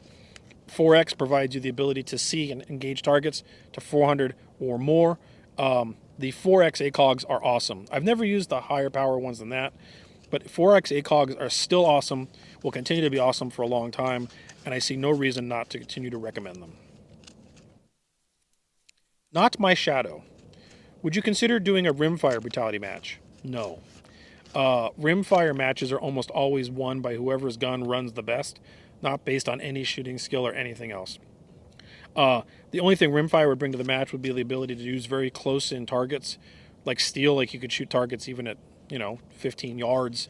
4x provides you the ability to see and engage targets to 400 or more. The 4x ACOGs are awesome. I've never used the higher power ones than that, but 4x ACOGs are still awesome, will continue to be awesome for a long time, and I see no reason not to continue to recommend them. Not My Shadow. Would you consider doing a Rimfire Brutality match? No. Rimfire matches are almost always won by whoever's gun runs the best, not based on any shooting skill or anything else. The only thing Rimfire would bring to the match would be the ability to use very close-in targets, like steel, like you could shoot targets even at 15 yards,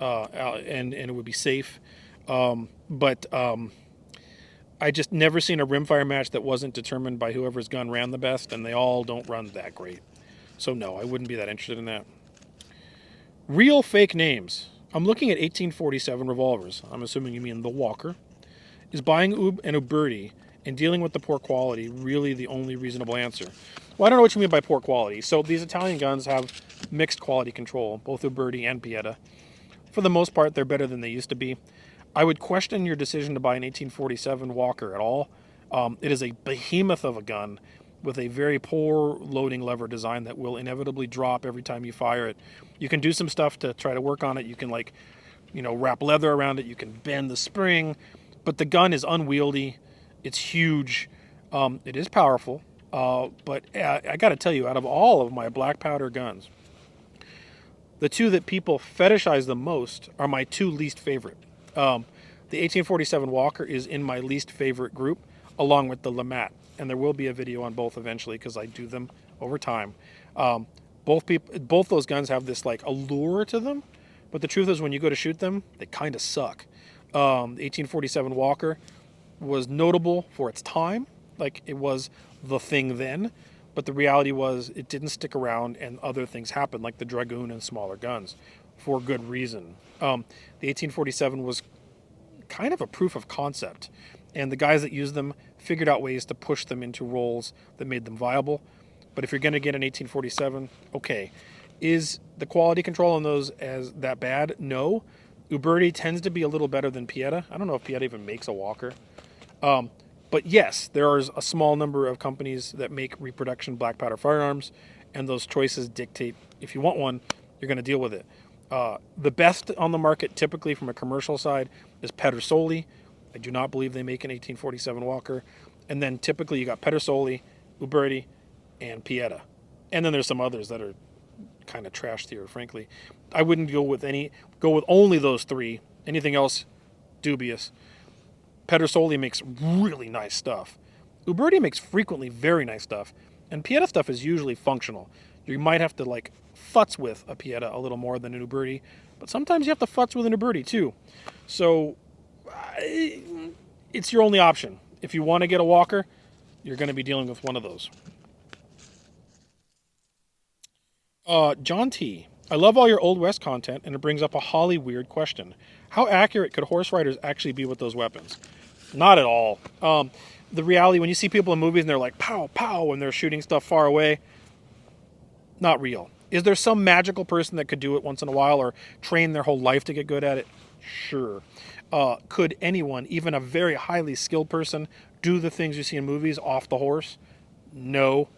and it would be safe. But I just never seen a rimfire match that wasn't determined by whoever's gun ran the best, and they all don't run that great. So no, I wouldn't be that interested in that. Real fake names. I'm looking at 1847 revolvers. I'm assuming you mean the Walker. Is buying an Uberti and dealing with the poor quality really the only reasonable answer? Well, I don't know what you mean by poor quality. So these Italian guns have mixed quality control, both Uberti and Pieta. For the most part, they're better than they used to be. I would question your decision to buy an 1847 Walker at all. It is a behemoth of a gun with a very poor loading lever design that will inevitably drop every time you fire it. You can do some stuff to try to work on it. You can wrap leather around it. You can bend the spring, but the gun is unwieldy. It's huge. It is powerful, but I got to tell you, out of all of my black powder guns, the two that people fetishize the most are my two least favorite. The 1847 Walker is in my least favorite group, along with the Lamat, and there will be a video on both eventually because I do them over time. Both those guns have this like allure to them, but the truth is, when you go to shoot them, they kind of suck. The 1847 Walker was notable for its time, like it was the thing then, but the reality was it didn't stick around, and other things happened, like the Dragoon and smaller guns, for good reason. The 1847 was kind of a proof of concept, and the guys that used them figured out ways to push them into roles that made them viable. But if you're going to get an 1847, okay, is the quality control on those as that bad? No. Uberti tends to be a little better than Pieta. I don't know if Pieta even makes a Walker. But yes, there are a small number of companies that make reproduction black powder firearms, and those choices dictate if you want one, you're going to deal with it. The best on the market, typically from a commercial side, is Pedersen. I do not believe they make an 1847 Walker. And then typically you got Pedersen, Uberti, and Pieta. And then there's some others that are kind of trashed here, frankly. I wouldn't go with only those three. Anything else, dubious. Pedersen makes really nice stuff. Uberti makes frequently very nice stuff. And Pieta stuff is usually functional. You might have to like futz with a Pieta a little more than an Uberti, but sometimes you have to futz with an Uberti too. So it's your only option. If you want to get a Walker, you're going to be dealing with one of those. John T. I love all your Old West content, and it brings up a Holly weird question. How accurate could horse riders actually be with those weapons? Not at all. The reality, when you see people in movies and they're like, pow, pow, and they're shooting stuff far away, not real. Is there some magical person that could do it once in a while or train their whole life to get good at it? Sure. Could anyone, even a very highly skilled person, do the things you see in movies off the horse? No.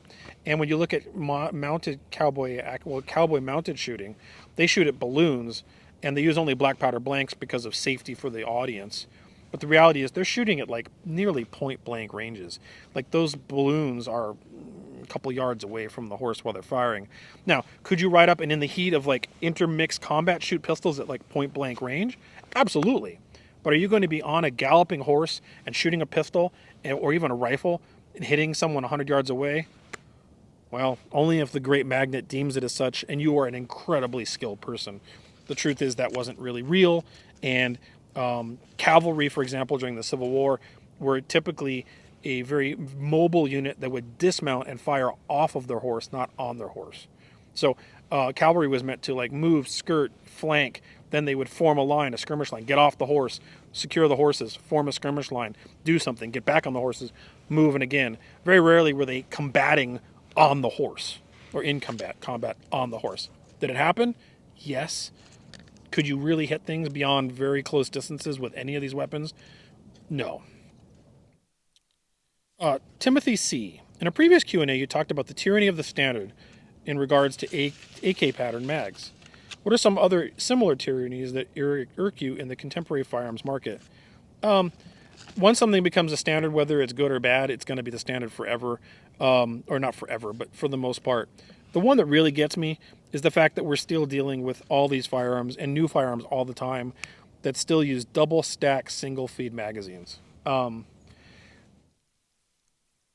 And when you look at mounted cowboy mounted shooting, they shoot at balloons, and they use only black powder blanks because of safety for the audience. But the reality is they're shooting at like nearly point blank ranges. Like those balloons are a couple yards away from the horse while they're firing. Now, could you ride up and in the heat of like intermixed combat shoot pistols at like point blank range? Absolutely. But are you going to be on a galloping horse and shooting a pistol or even a rifle and hitting someone 100 yards away? Well, only if the Great Magnet deems it as such and you are an incredibly skilled person. The truth is that wasn't really real, and cavalry, for example, during the Civil War, were typically a very mobile unit that would dismount and fire off of their horse, not on their horse. So cavalry was meant to like move, skirt, flank. Then they would form a line, a skirmish line, get off the horse, secure the horses, form a skirmish line, do something, get back on the horses, move, and again. Very rarely were they combating on the horse or in combat on the horse. Did it happen? Yes. Could you really hit things beyond very close distances with any of these weapons? No. Timothy C. In a previous Q&A, you talked about the tyranny of the standard in regards to AK pattern mags. What are some other similar tyrannies that irk you in the contemporary firearms market? Once something becomes a standard, whether it's good or bad, it's going to be the standard forever. Or not forever, but for the most part. The one that really gets me is the fact that we're still dealing with all these firearms and new firearms all the time that still use double stack single feed magazines.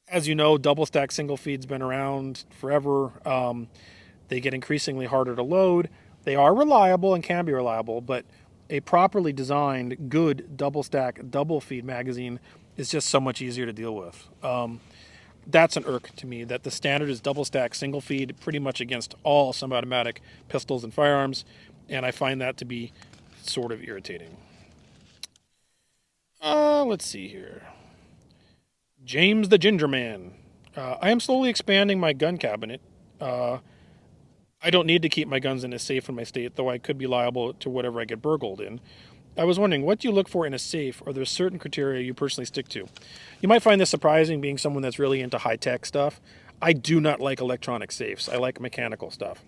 As you know, double stack single feed's been around forever. They get increasingly harder to load. They are reliable and can be reliable, but a properly designed, good double stack, double feed magazine is just so much easier to deal with. That's an irk to me, that the standard is double stack single feed pretty much against all semi-automatic pistols and firearms, and I find that to be sort of irritating. Let's see here. James the Ginger Man. I am slowly expanding my gun cabinet. I don't need to keep my guns in a safe in my state, though I could be liable to whatever I get burgled in. I was wondering, what do you look for in a safe? Are there certain criteria you personally stick to? You might find this surprising, being someone that's really into high-tech stuff. I do not like electronic safes. I like mechanical stuff.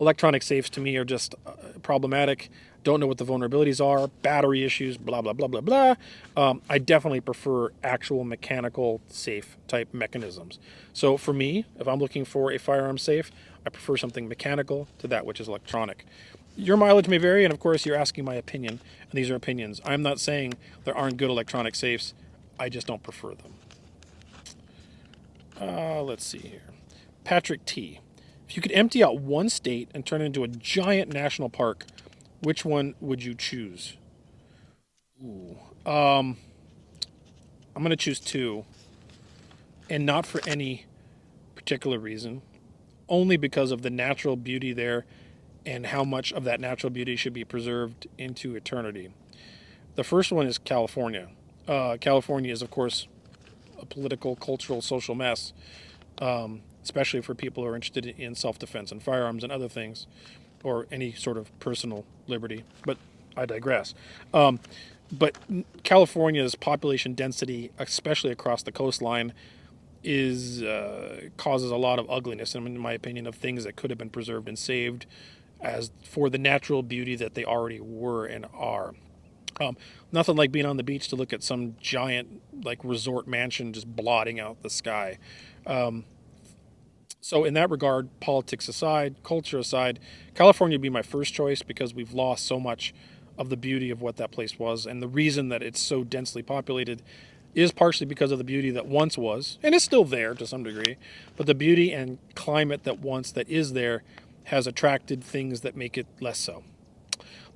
Electronic safes to me are just problematic. don't know what the vulnerabilities are, battery issues, blah, blah, blah, blah, blah. I definitely prefer actual mechanical safe type mechanisms. So for me, if I'm looking for a firearm safe, I prefer something mechanical to that which is electronic. Your mileage may vary, and of course, you're asking my opinion, and these are opinions. I'm not saying there aren't good electronic safes, I just don't prefer them. Let's see here. Patrick T. If you could empty out one state and turn it into a giant national park, which one would you choose? Ooh. I'm going to choose two, and not for any particular reason, only because of the natural beauty there and how much of that natural beauty should be preserved into eternity. The first one is California. California is, of course, a political, cultural, social mess, especially for people who are interested in self-defense and firearms and other things, or any sort of personal liberty. But I digress. But California's population density, especially across the coastline, is causes a lot of ugliness, in my opinion, of things that could have been preserved and saved as for the natural beauty that they already were and are. Nothing like being on the beach to look at some giant like resort mansion just blotting out the sky. So in that regard, politics aside, culture aside, California would be my first choice because we've lost so much of the beauty of what that place was. And the reason that it's so densely populated is partially because of the beauty that once was, and is still there to some degree, but the beauty and climate that is there has attracted things that make it less so.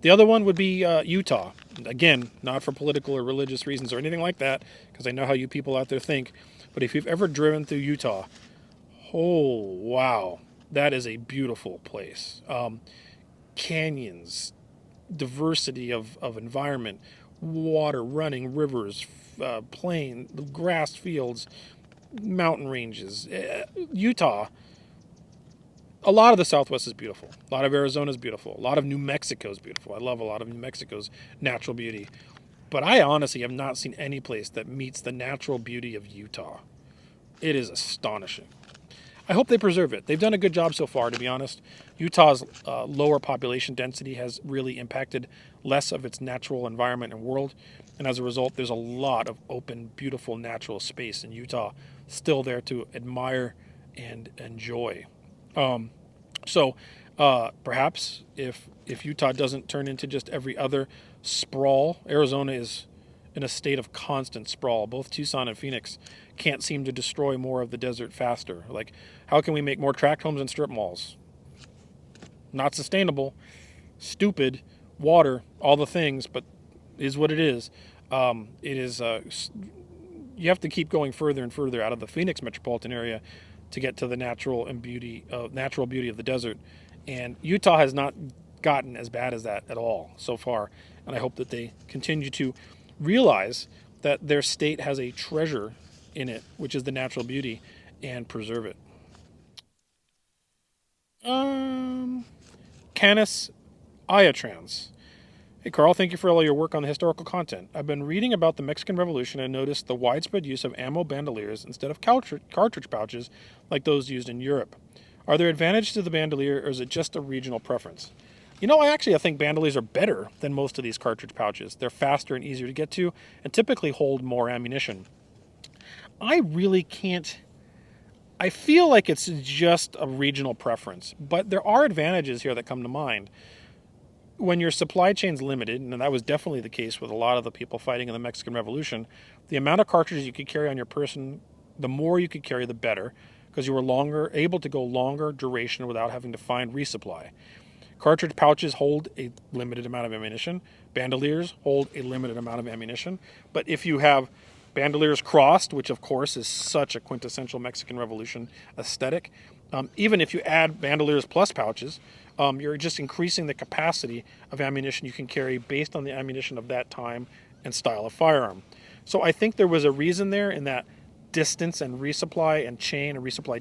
The other one would be Utah. Again, not for political or religious reasons or anything like that, because I know how you people out there think, but if you've ever driven through Utah, oh, wow, that is a beautiful place. Canyons, diversity of environment, water running, rivers, plain, grass fields, mountain ranges. Utah, a lot of the Southwest is beautiful. A lot of Arizona is beautiful. A lot of New Mexico is beautiful. I love a lot of New Mexico's natural beauty. But I honestly have not seen any place that meets the natural beauty of Utah. It is astonishing. I hope they preserve it. They've done a good job so far, to be honest. Utah's lower population density has really impacted less of its natural environment and world. And as a result, there's a lot of open, beautiful natural space in Utah still there to admire and enjoy. So perhaps if Utah doesn't turn into just every other sprawl, Arizona is in a state of constant sprawl. Both Tucson and Phoenix can't seem to destroy more of the desert faster. Like, how can we make more tract homes and strip malls? Not sustainable, stupid, water, all the things, but is what it is. It is. You have to keep going further and further out of the Phoenix metropolitan area to get to the natural beauty of the desert. And Utah has not gotten as bad as that at all so far. And I hope that they continue to realize that their state has a treasure in it, which is the natural beauty, and preserve it. Canis Iatrans. Hey, Karl, thank you for all your work on the historical content. I've been reading about the Mexican Revolution and noticed the widespread use of ammo bandoliers instead of cartridge pouches like those used in Europe. Are there advantages to the bandolier, or is it just a regional preference? You know, I think bandoliers are better than most of these cartridge pouches. They're faster and easier to get to, and typically hold more ammunition. I really can't... I feel like it's just a regional preference, but there are advantages here that come to mind. When your supply chain's limited, and that was definitely the case with a lot of the people fighting in the Mexican Revolution, the amount of cartridges you could carry on your person, the more you could carry, the better, because you were able to go longer duration without having to find resupply. Cartridge pouches hold a limited amount of ammunition. Bandoliers hold a limited amount of ammunition. But if you have bandoliers crossed, which of course is such a quintessential Mexican Revolution aesthetic, even if you add bandoliers plus pouches, you're just increasing the capacity of ammunition you can carry based on the ammunition of that time and style of firearm. So I think there was a reason there in that distance and resupply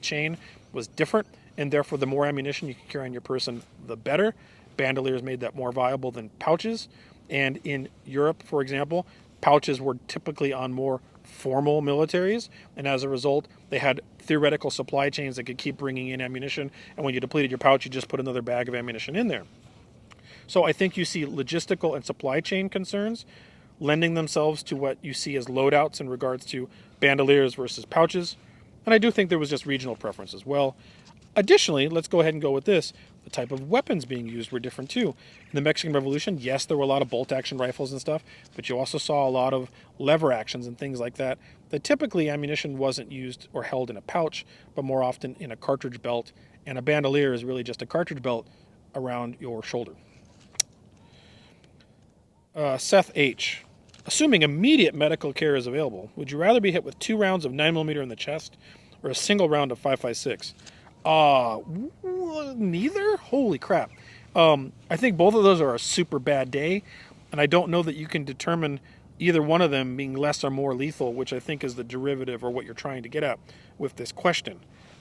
chain was different, and therefore the more ammunition you can carry on your person, the better. Bandoliers made that more viable than pouches. And in Europe, for example, pouches were typically on more formal militaries, and as a result, they had theoretical supply chains that could keep bringing in ammunition, and when you depleted your pouch, you just put another bag of ammunition in there. So I think you see logistical and supply chain concerns lending themselves to what you see as loadouts in regards to bandoliers versus pouches. And I do think there was just regional preference as well. Additionally, let's go ahead and go with this. The type of weapons being used were different too. In the Mexican Revolution, yes, there were a lot of bolt action rifles and stuff, but you also saw a lot of lever actions and things like that. That typically ammunition wasn't used or held in a pouch, but more often in a cartridge belt. And a bandolier is really just a cartridge belt around your shoulder. Seth H. Assuming immediate medical care is available, would you rather be hit with 2 rounds of 9mm in the chest or a single round of 5.56? Neither? Holy crap. I think both of those are a super bad day, and I don't know that you can determine either one of them being less or more lethal, which I think is the derivative or what you're trying to get at with this question.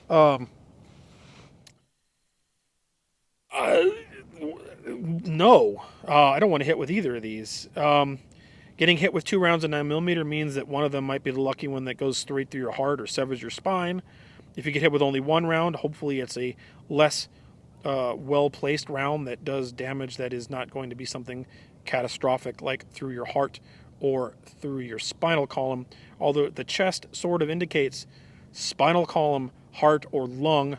No, I don't want to hit with either of these. Getting hit with 2 rounds of 9mm means that one of them might be the lucky one that goes straight through your heart or severs your spine. If you get hit with only 1 round, hopefully it's a less well-placed round that does damage that is not going to be something catastrophic like through your heart or through your spinal column. Although the chest sort of indicates spinal column, heart, or lung,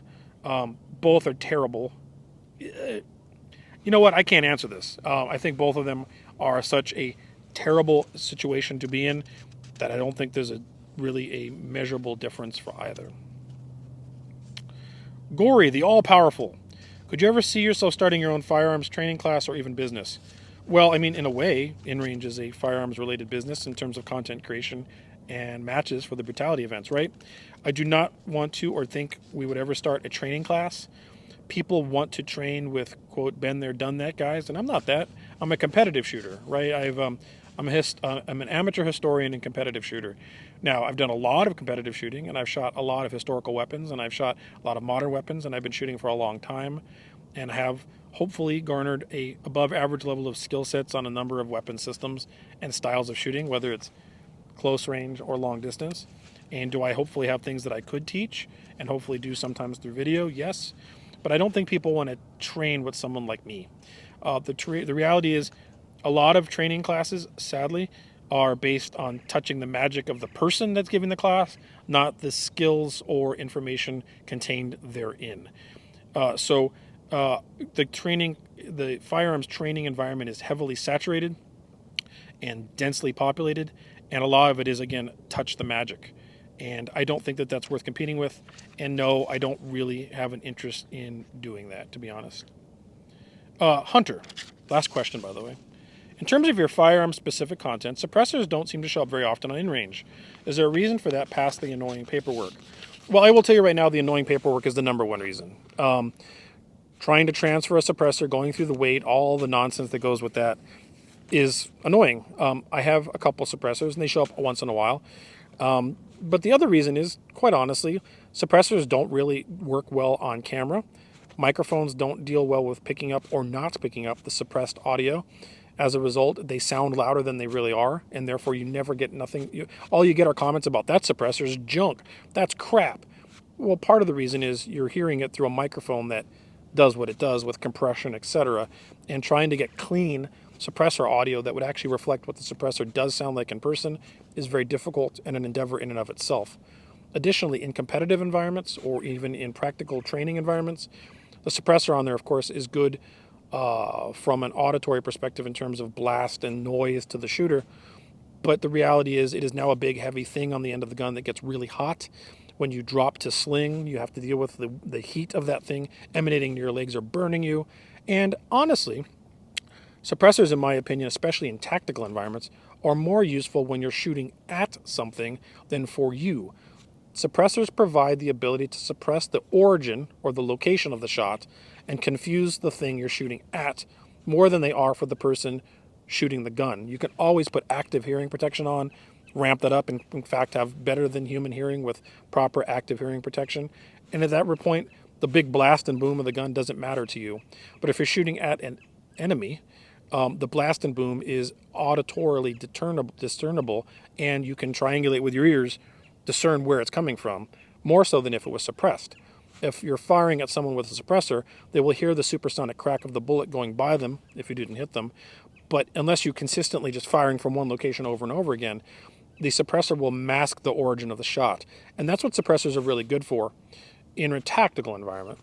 both are terrible. You know what? I can't answer this. I think both of them are such a terrible situation to be in that I don't think there's really a measurable difference for either. Gory, the all-powerful. Could you ever see yourself starting your own firearms training class or even business? Well, I mean, in a way, InRange is a firearms-related business in terms of content creation and matches for the brutality events, right? I do not want to or think we would ever start a training class. People want to train with, quote, been there, done that guys, and I'm not that. I'm a competitive shooter, right? I'm an amateur historian and competitive shooter. Now, I've done a lot of competitive shooting, and I've shot a lot of historical weapons, and I've shot a lot of modern weapons, and I've been shooting for a long time, and have hopefully garnered a above average level of skill sets on a number of weapon systems and styles of shooting, whether it's close range or long distance. And do I hopefully have things that I could teach and hopefully do sometimes through video? Yes. But I don't think people want to train with someone like me. The reality is a lot of training classes, sadly, are based on touching the magic of the person that's giving the class, not the skills or information contained therein. The firearms training environment is heavily saturated and densely populated, and a lot of it is, again, touch the magic. And I don't think that that's worth competing with. And no, I don't really have an interest in doing that, to be honest. Hunter, last question, by the way. In terms of your firearm-specific content, suppressors don't seem to show up very often on InRange. Is there a reason for that past the annoying paperwork? Well, I will tell you right now, the annoying paperwork is the number one reason. Trying to transfer a suppressor, going through the weight, all the nonsense that goes with that is annoying. I have a couple suppressors, and they show up once in a while. But the other reason is, quite honestly, suppressors don't really work well on camera. Microphones don't deal well with picking up or not picking up the suppressed audio. As a result, they sound louder than they really are, and therefore you never get nothing. All you get are comments about, that suppressor's junk, that's crap. Well, part of the reason is you're hearing it through a microphone that does what it does with compression, etc., and trying to get clean suppressor audio that would actually reflect what the suppressor does sound like in person is very difficult and an endeavor in and of itself. Additionally, in competitive environments or even in practical training environments, the suppressor on there, of course, is good from an auditory perspective in terms of blast and noise to the shooter. But the reality is it is now a big, heavy thing on the end of the gun that gets really hot. When you drop to sling, you have to deal with the heat of that thing emanating to your legs or burning you. And honestly, suppressors, in my opinion, especially in tactical environments, are more useful when you're shooting at something than for you. Suppressors provide the ability to suppress the origin or the location of the shot and confuse the thing you're shooting at more than they are for the person shooting the gun. You can always put active hearing protection on, ramp that up, and in fact have better than human hearing with proper active hearing protection. And at that point, the big blast and boom of the gun doesn't matter to you. But if you're shooting at an enemy, the blast and boom is auditorily discernible, and you can triangulate with your ears, discern where it's coming from, more so than if it was suppressed. If you're firing at someone with a suppressor, they will hear the supersonic crack of the bullet going by them if you didn't hit them. But unless you consistently just firing from one location over and over again, the suppressor will mask the origin of the shot. And that's what suppressors are really good for in a tactical environment.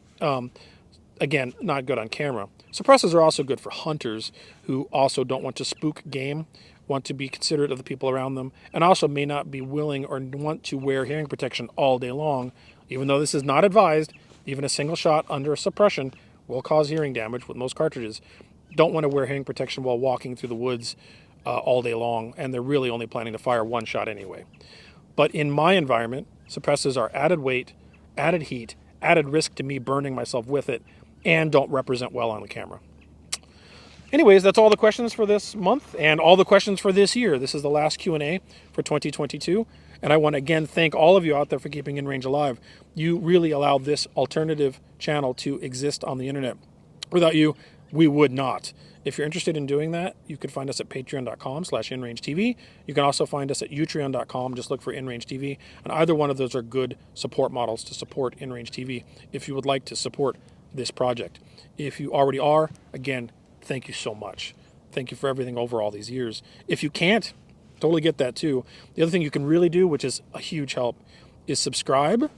Again, not good on camera. Suppressors are also good for hunters who also don't want to spook game, want to be considerate of the people around them, and also may not be willing or want to wear hearing protection all day long. Even though this is not advised, even a single shot under suppression will cause hearing damage with most cartridges. Don't want to wear hearing protection while walking through the woods all day long, and they're really only planning to fire one shot anyway. But in my environment, suppressors are added weight, added heat, added risk to me burning myself with it, and don't represent well on the camera. Anyways, that's all the questions for this month and all the questions for this year. This is the last Q&A for 2022. And I want to again thank all of you out there for keeping InRange alive. You really allowed this alternative channel to exist on the internet. Without you, we would not. If you're interested in doing that, you could find us at patreon.com/InRangeTV. You can also find us at utreon.com. Just look for InRange TV. And either one of those are good support models to support InRange TV if you would like to support this project. If you already are, again, thank you so much. Thank you for everything over all these years. If you can't, totally get that too. The other thing you can really do, which is a huge help, is subscribe,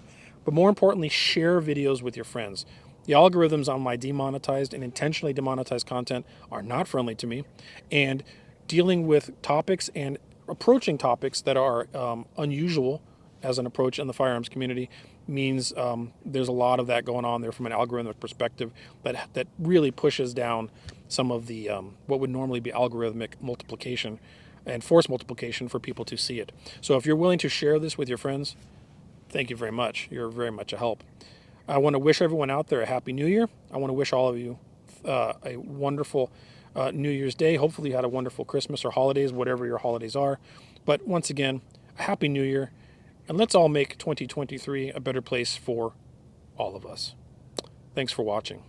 but more importantly, share videos with your friends. The algorithms on my demonetized and intentionally demonetized content are not friendly to me, and dealing with topics and approaching topics that are unusual as an approach in the firearms community means there's a lot of that going on there from an algorithmic perspective that really pushes down some of the what would normally be algorithmic multiplication and force multiplication for people to see it. So if you're willing to share this with your friends, thank you very much. You're very much a help. I want to wish everyone out there a Happy New Year. I want to wish all of you a wonderful New Year's Day. Hopefully you had a wonderful Christmas or holidays, whatever your holidays are. But once again, a Happy New Year. And let's all make 2023 a better place for all of us. Thanks for watching.